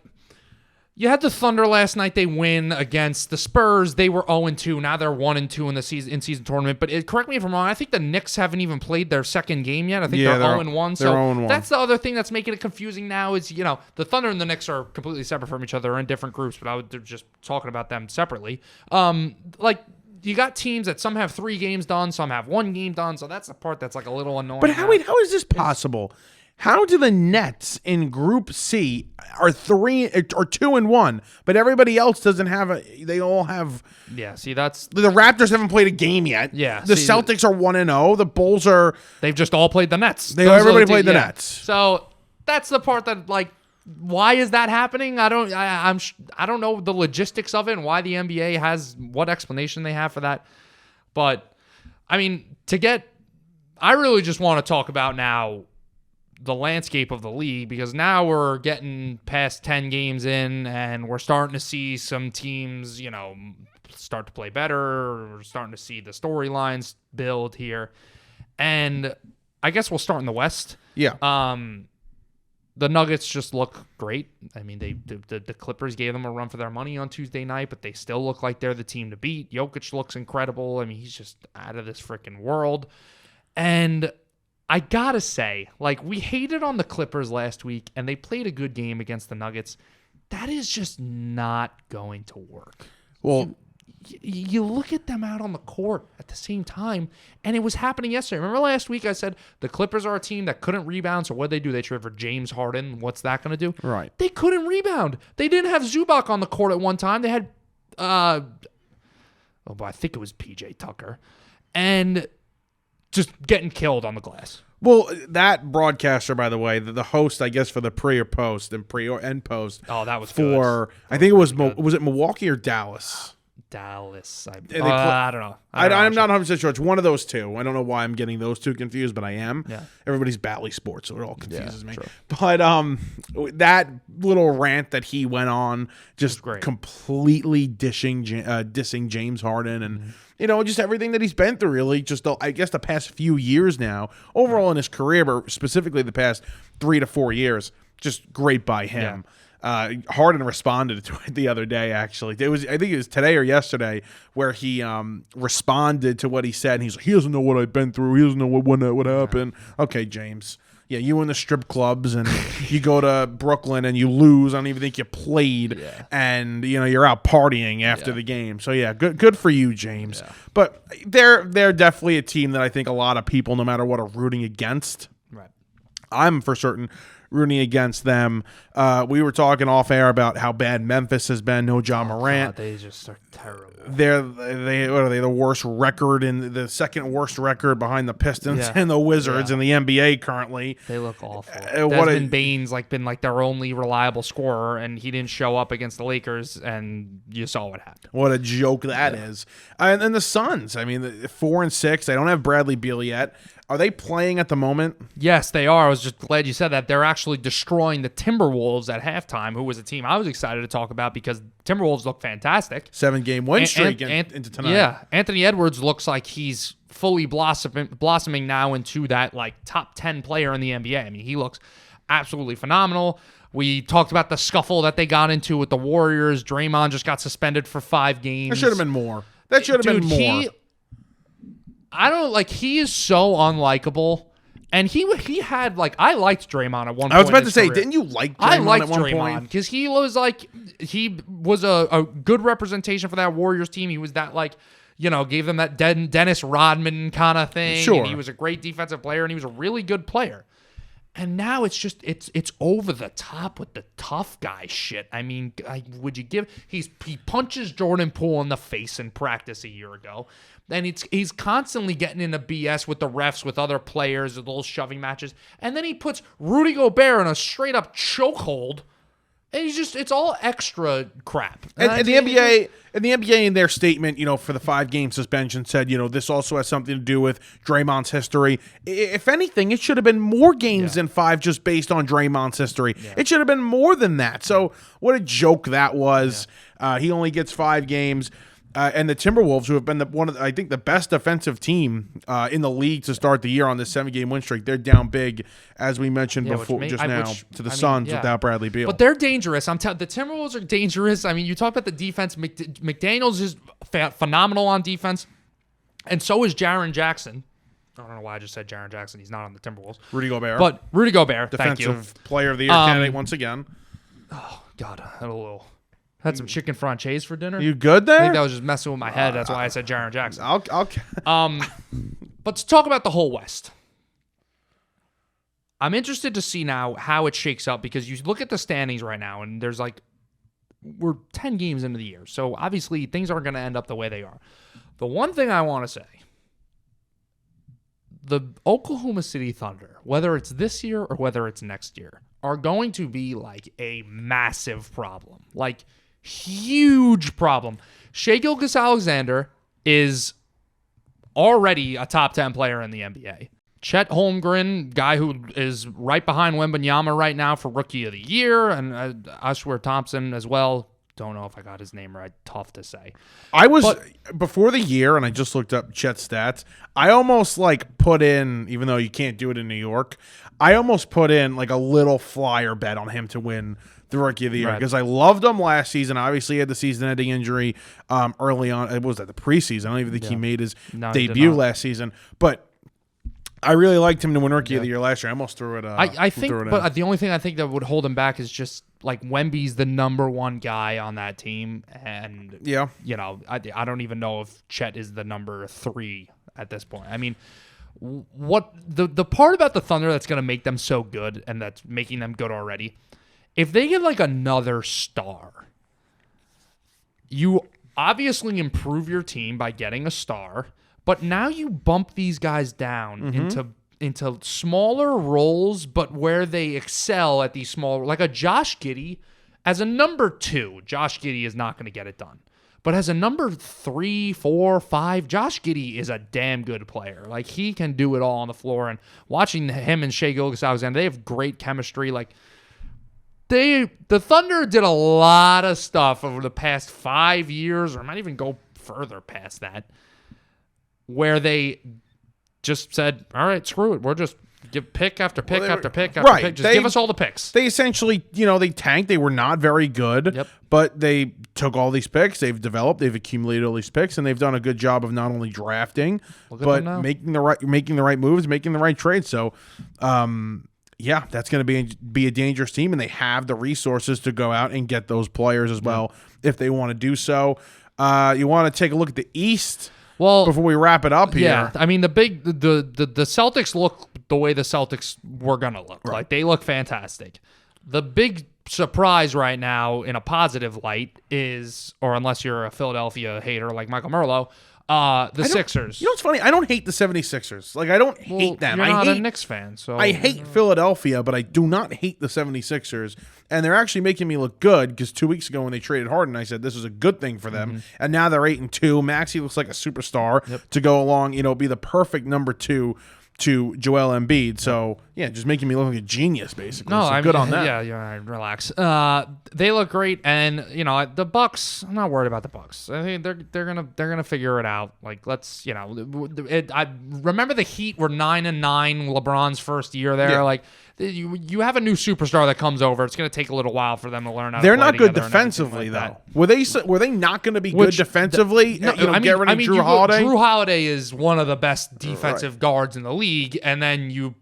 you had the Thunder last night. They win against the Spurs. They were 0-2. Now they're 1-2 in the in-season tournament. But correct me if I'm wrong. I think the Knicks haven't even played their second game yet. I think they're 0-1. So 0-1. That's the other thing that's making it confusing now is, the Thunder and the Knicks are completely separate from each other. They're in different groups, but I was just talking about them separately. You got teams that some have 3 games done, some have 1 game done. So that's the part that's like a little annoying. But how is this possible? How do the Nets in Group C are 2-1, but everybody else doesn't have they all have. Yeah, see, that's the Raptors haven't played a game yet. Yeah, the Celtics are 1-0. The Bulls are. They've just all played the Nets. Everybody played the Nets. So that's the part that, like, why is that happening? I don't know the logistics of it and why the NBA has what explanation they have for that. But I mean, I really just want to talk about now the landscape of the league, because now we're getting past 10 games in and we're starting to see some teams, start to play better. We're starting to see the storylines build here. And I guess we'll start in the West. Yeah. The Nuggets just look great. I mean, the Clippers gave them a run for their money on Tuesday night, but they still look like they're the team to beat. Jokic looks incredible. I mean, he's just out of this freaking world. And I gotta say, like, we hated on the Clippers last week, and they played a good game against the Nuggets. That is just not going to work. Well, You look at them out on the court at the same time, and it was happening yesterday. Remember last week I said the Clippers are a team that couldn't rebound, so what did they do? They traded for James Harden. What's that going to do? Right. They couldn't rebound. They didn't have Zubac on the court at one time. They had, I think it was PJ Tucker, and just getting killed on the glass. Well, that broadcaster, by the way, the host, I guess, for the pre or post and pre or end post. Oh, that was for good. I think it was it Milwaukee or Dallas? Dallas. I don't know. I'm not 100% sure. It's one of those two. I don't know why I'm getting those two confused, but I am. Yeah. Everybody's Bally Sports, so it all confuses me. True. But that little rant that he went on, just completely dissing James Harden and just everything that he's been through, really, just I guess the past few years now, overall in his career, but specifically the past 3 to 4 years, just great by him. Yeah. Harden responded to it the other day, actually. I think it was today or yesterday where he responded to what he said. And he's like, he doesn't know what I've been through. He doesn't know what happened. Okay, James. Yeah, you in the strip clubs and you go to Brooklyn and you lose. I don't even think you played. Yeah. And, you're out partying after the game. So, yeah, good for you, James. Yeah. But they're definitely a team that I think a lot of people, no matter what, are rooting against. Right. I'm for certain rooting against them. We were talking off air about how bad Memphis has been. No John Morant. God, they just are terrible. What are they? The worst record in the second worst record behind the Pistons and the Wizards in the NBA currently. They look awful. Desmond Bane's been their only reliable scorer, and he didn't show up against the Lakers, and you saw what happened. What a joke that is. And then the Suns. I mean, 4-6. They don't have Bradley Beal yet. Are they playing at the moment? Yes, they are. I was just glad you said that. They're actually destroying the Timberwolves at halftime, who was a team I was excited to talk about because Timberwolves look fantastic. 7-game win streak into tonight. Yeah, Anthony Edwards looks like he's fully blossoming now into that top 10 player in the NBA. I mean, he looks absolutely phenomenal. We talked about the scuffle that they got into with the Warriors. Draymond just got suspended for 5 games. There should have been more. That should have been more. He is so unlikable. And he had I liked Draymond at one point. I was about to say, didn't you like Draymond at one point? Because he was a good representation for that Warriors team. He was that gave them that Dennis Rodman kind of thing. Sure. And he was a great defensive player and he was a really good player. And now it's just it's over the top with the tough guy shit. I mean, would you give he punches Jordan Poole in the face in practice a year ago. And he's constantly getting into BS with the refs, with other players, with those shoving matches. And then he puts Rudy Gobert in a straight up chokehold. And it's all extra crap. And the NBA in their statement, for the 5-game suspension said, this also has something to do with Draymond's history. If anything, it should have been more games than 5 just based on Draymond's history. Yeah. It should have been more than that. So what a joke that was. Yeah. He only gets 5 games. And the Timberwolves, who have been I think the best defensive team in the league to start the year on this 7-game win streak, they're down big, as we mentioned before, to the Suns without Bradley Beal. But they're dangerous. The Timberwolves are dangerous. I mean, you talk about the defense. McDaniels is phenomenal on defense, and so is Jaren Jackson. I don't know why I just said Jaren Jackson. He's not on the Timberwolves. Rudy Gobert. But Rudy Gobert, Defensive thank you. Player of the Year candidate once again. Oh, God, I had a little... Had some chicken franchise for dinner. You good there? I think that was just messing with my head. That's why I said Jaren Jackson. I'll but to talk about the whole West, I'm interested to see now how it shakes up because you look at the standings right now, and there's we're 10 games into the year, so obviously things aren't going to end up the way they are. The one thing I want to say, the Oklahoma City Thunder, whether it's this year or whether it's next year, are going to be a massive problem. Huge problem. Shai Gilgeous-Alexander is already a top 10 player in the NBA. Chet Holmgren, guy who is right behind Wembanyama right now for Rookie of the Year, and Ashwar Thompson as well. Don't know if I got his name right. Tough to say. Before the year, and I just looked up Chet's stats, I almost put in, even though you can't do it in New York, I almost put in a little flyer bet on him to win the Rookie of the Year because I loved him last season. Obviously, he had the season-ending injury early on. It was at the preseason. I don't even think he made his debut last season. But I really liked him to win Rookie of the Year last year. I almost threw it. I think, but the only thing I think that would hold him back is just like Wemby's the number one guy on that team, and Yeah. you know, I don't even know if Chet is the number 3 at this point. I mean, what the part about the Thunder that's going to make them so good and that's making them good already, if they get like another star, you obviously improve your team by getting a star, but now you bump these guys down into smaller roles, but where they excel at these small, like a Josh Giddey as a number 2. Josh Giddey is not going to get it done. But as a number 3, 4, 5, Josh Giddey is a damn good player. Like, he can do it all on the floor. And watching him and Shai Gilgeous-Alexander, they have great chemistry. Like, the Thunder did a lot of stuff over the past 5 years, or might even go further past that, where they just said, all right, screw it. We're just give pick after pick after pick after pick. Just give us all the picks. They essentially, they tanked. They were not very good, but they took all these picks. They've developed. They've accumulated all these picks, and they've done a good job of not only drafting, but making the right moves, making the right trades. So, yeah, that's going to be a dangerous team, and they have the resources to go out and get those players as well if they want to do so. You want to take a look at the East. Well, before we wrap it up here. Yeah, I mean, the Celtics look the way the Celtics were going to look. Right. Like, they look fantastic. The big surprise right now in a positive light is, or unless you're a Philadelphia hater like Michael Merlo, the Sixers. You know what's funny? I don't hate the 76ers. Like, I don't hate them. You're not a Knicks fan, so I hate Philadelphia, but I do not hate the 76ers. And they're actually making me look good because 2 weeks ago when they traded Harden, I said this is a good thing for them. And now they're 8-2. Maxey looks like a superstar to go along, be the perfect number 2 to Joel Embiid. So, yeah, just making me look like a genius, basically. No, so I mean, good on that. Yeah, relax. They look great, and the Bucks. I'm not worried about the Bucks. I think they're gonna figure it out. Like, let's I remember the Heat were 9-9 LeBron's first year there. Yeah. Like, you have a new superstar that comes over. It's gonna take a little while for them to learn how. They're to play not good together defensively, like though. Were they not going to be good defensively? Get rid of Drew Holiday. Drew Holiday is one of the best defensive guards in the league, and then you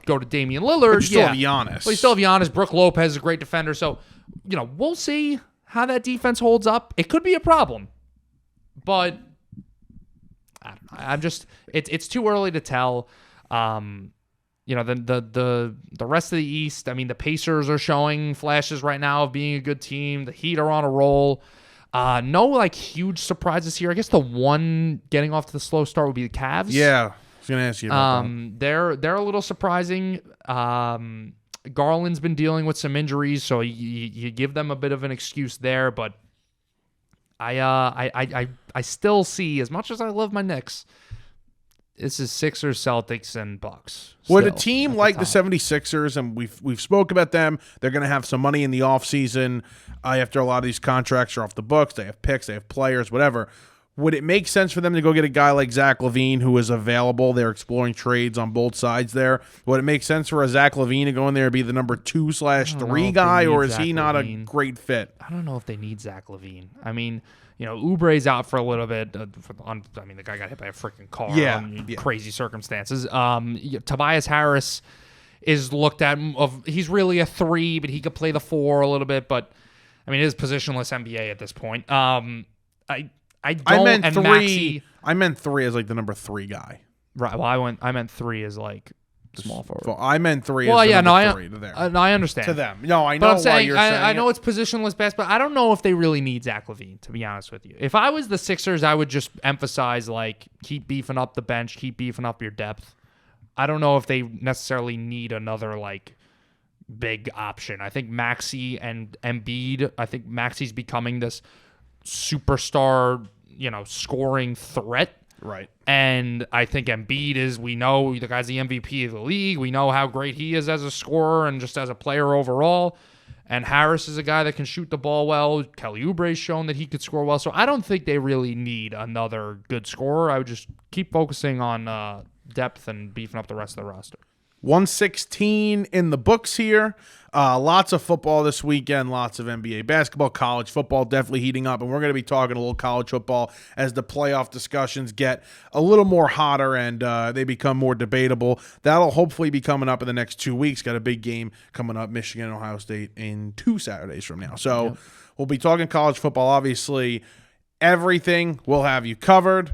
go to Damian Lillard. But you still have Giannis. Well, you still have Giannis. Brooke Lopez is a great defender. So, we'll see how that defense holds up. It could be a problem, but I don't know. I'm just it's too early to tell. The rest of the East, I mean, the Pacers are showing flashes right now of being a good team. The Heat are on a roll. No, huge surprises here. I guess the one getting off to the slow start would be the Cavs. Yeah, I was going to ask you about that. They're a little surprising. Garland's been dealing with some injuries, so you give them a bit of an excuse there. But I still see, as much as I love my Knicks, this is Sixers, Celtics, and Bucks. Would a team like the 76ers, and we've spoke about them, they're going to have some money in the offseason after a lot of these contracts are off the books. They have picks, they have players, whatever. Would it make sense for them to go get a guy like Zach LaVine who is available? They're exploring trades on both sides there. Would it make sense for a Zach LaVine to go in there and be the number 2/3 guy, or is he not a great fit? I don't know if they need Zach LaVine. I mean, Oubre's out for a little bit. The guy got hit by a freaking car on crazy circumstances. Tobias Harris is looked at. He's really a 3, but he could play the 4 a little bit. But, I mean, it is positionless NBA at this point. I meant 3 as the number 3 guy. Right. Well, I meant 3 as small forward. I meant 3 as the number 3 to them. I understand. To them. No, I know but I'm saying, why you're saying I know it's positionless best, but I don't know if they really need Zach LaVine, to be honest with you. If I was the Sixers, I would just emphasize, keep beefing up the bench, keep beefing up your depth. I don't know if they necessarily need another, big option. I think Maxey and Embiid, I think Maxey's becoming this superstar, scoring threat. Right. And I think Embiid we know the guy's the MVP of the league. We know how great he is as a scorer and just as a player overall. And Harris is a guy that can shoot the ball well. Kelly Oubre's shown that he could score well. So I don't think they really need another good scorer. I would just keep focusing on depth and beefing up the rest of the roster. 116 in the books here. Lots of football this weekend, lots of NBA basketball, college football definitely heating up, and we're going to be talking a little college football as the playoff discussions get a little more hotter and they become more debatable. That'll hopefully be coming up in the next 2 weeks. Got a big game coming up, Michigan and Ohio State, in 2 Saturdays from now. So we'll be talking college football, obviously. Everything we'll have you covered.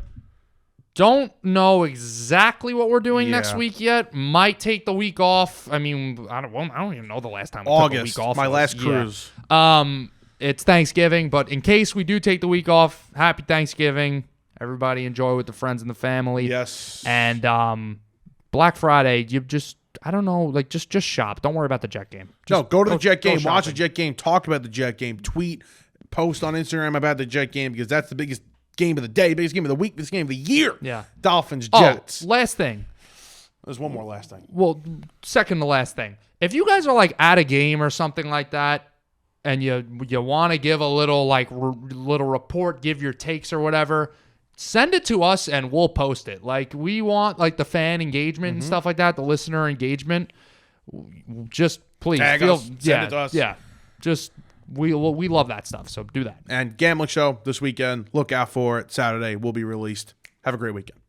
Don't know exactly what we're doing next Yeah. week yet. Might take the week off. I mean, I don't even know the last time we August, took a week off. my last cruise. It's Thanksgiving, but in case we do take the week off, happy Thanksgiving. Everybody enjoy with the friends and the family. Yes. And Black Friday, you just I don't know, like just shop. Don't worry about the Jet game. Just go to the Jet game, watch the shopping. Jet game, talk about the Jet game, tweet, post on Instagram about the Jet game because that's the biggest game of the day, biggest game of the week, biggest game of the year. Yeah. Dolphins, Jets. Oh, last thing. There's one more last thing. Well, second to last thing. If you guys are like at a game or something like that, and you want to give a little like little report, give your takes or whatever, send it to us and we'll post it. Like we want like the fan engagement and stuff like that, the listener engagement. Just please Tag us, send it to us. Yeah, just we love that stuff. So do that. And Gambling Show this weekend. Look out for it. Saturday will be released. Have a great weekend.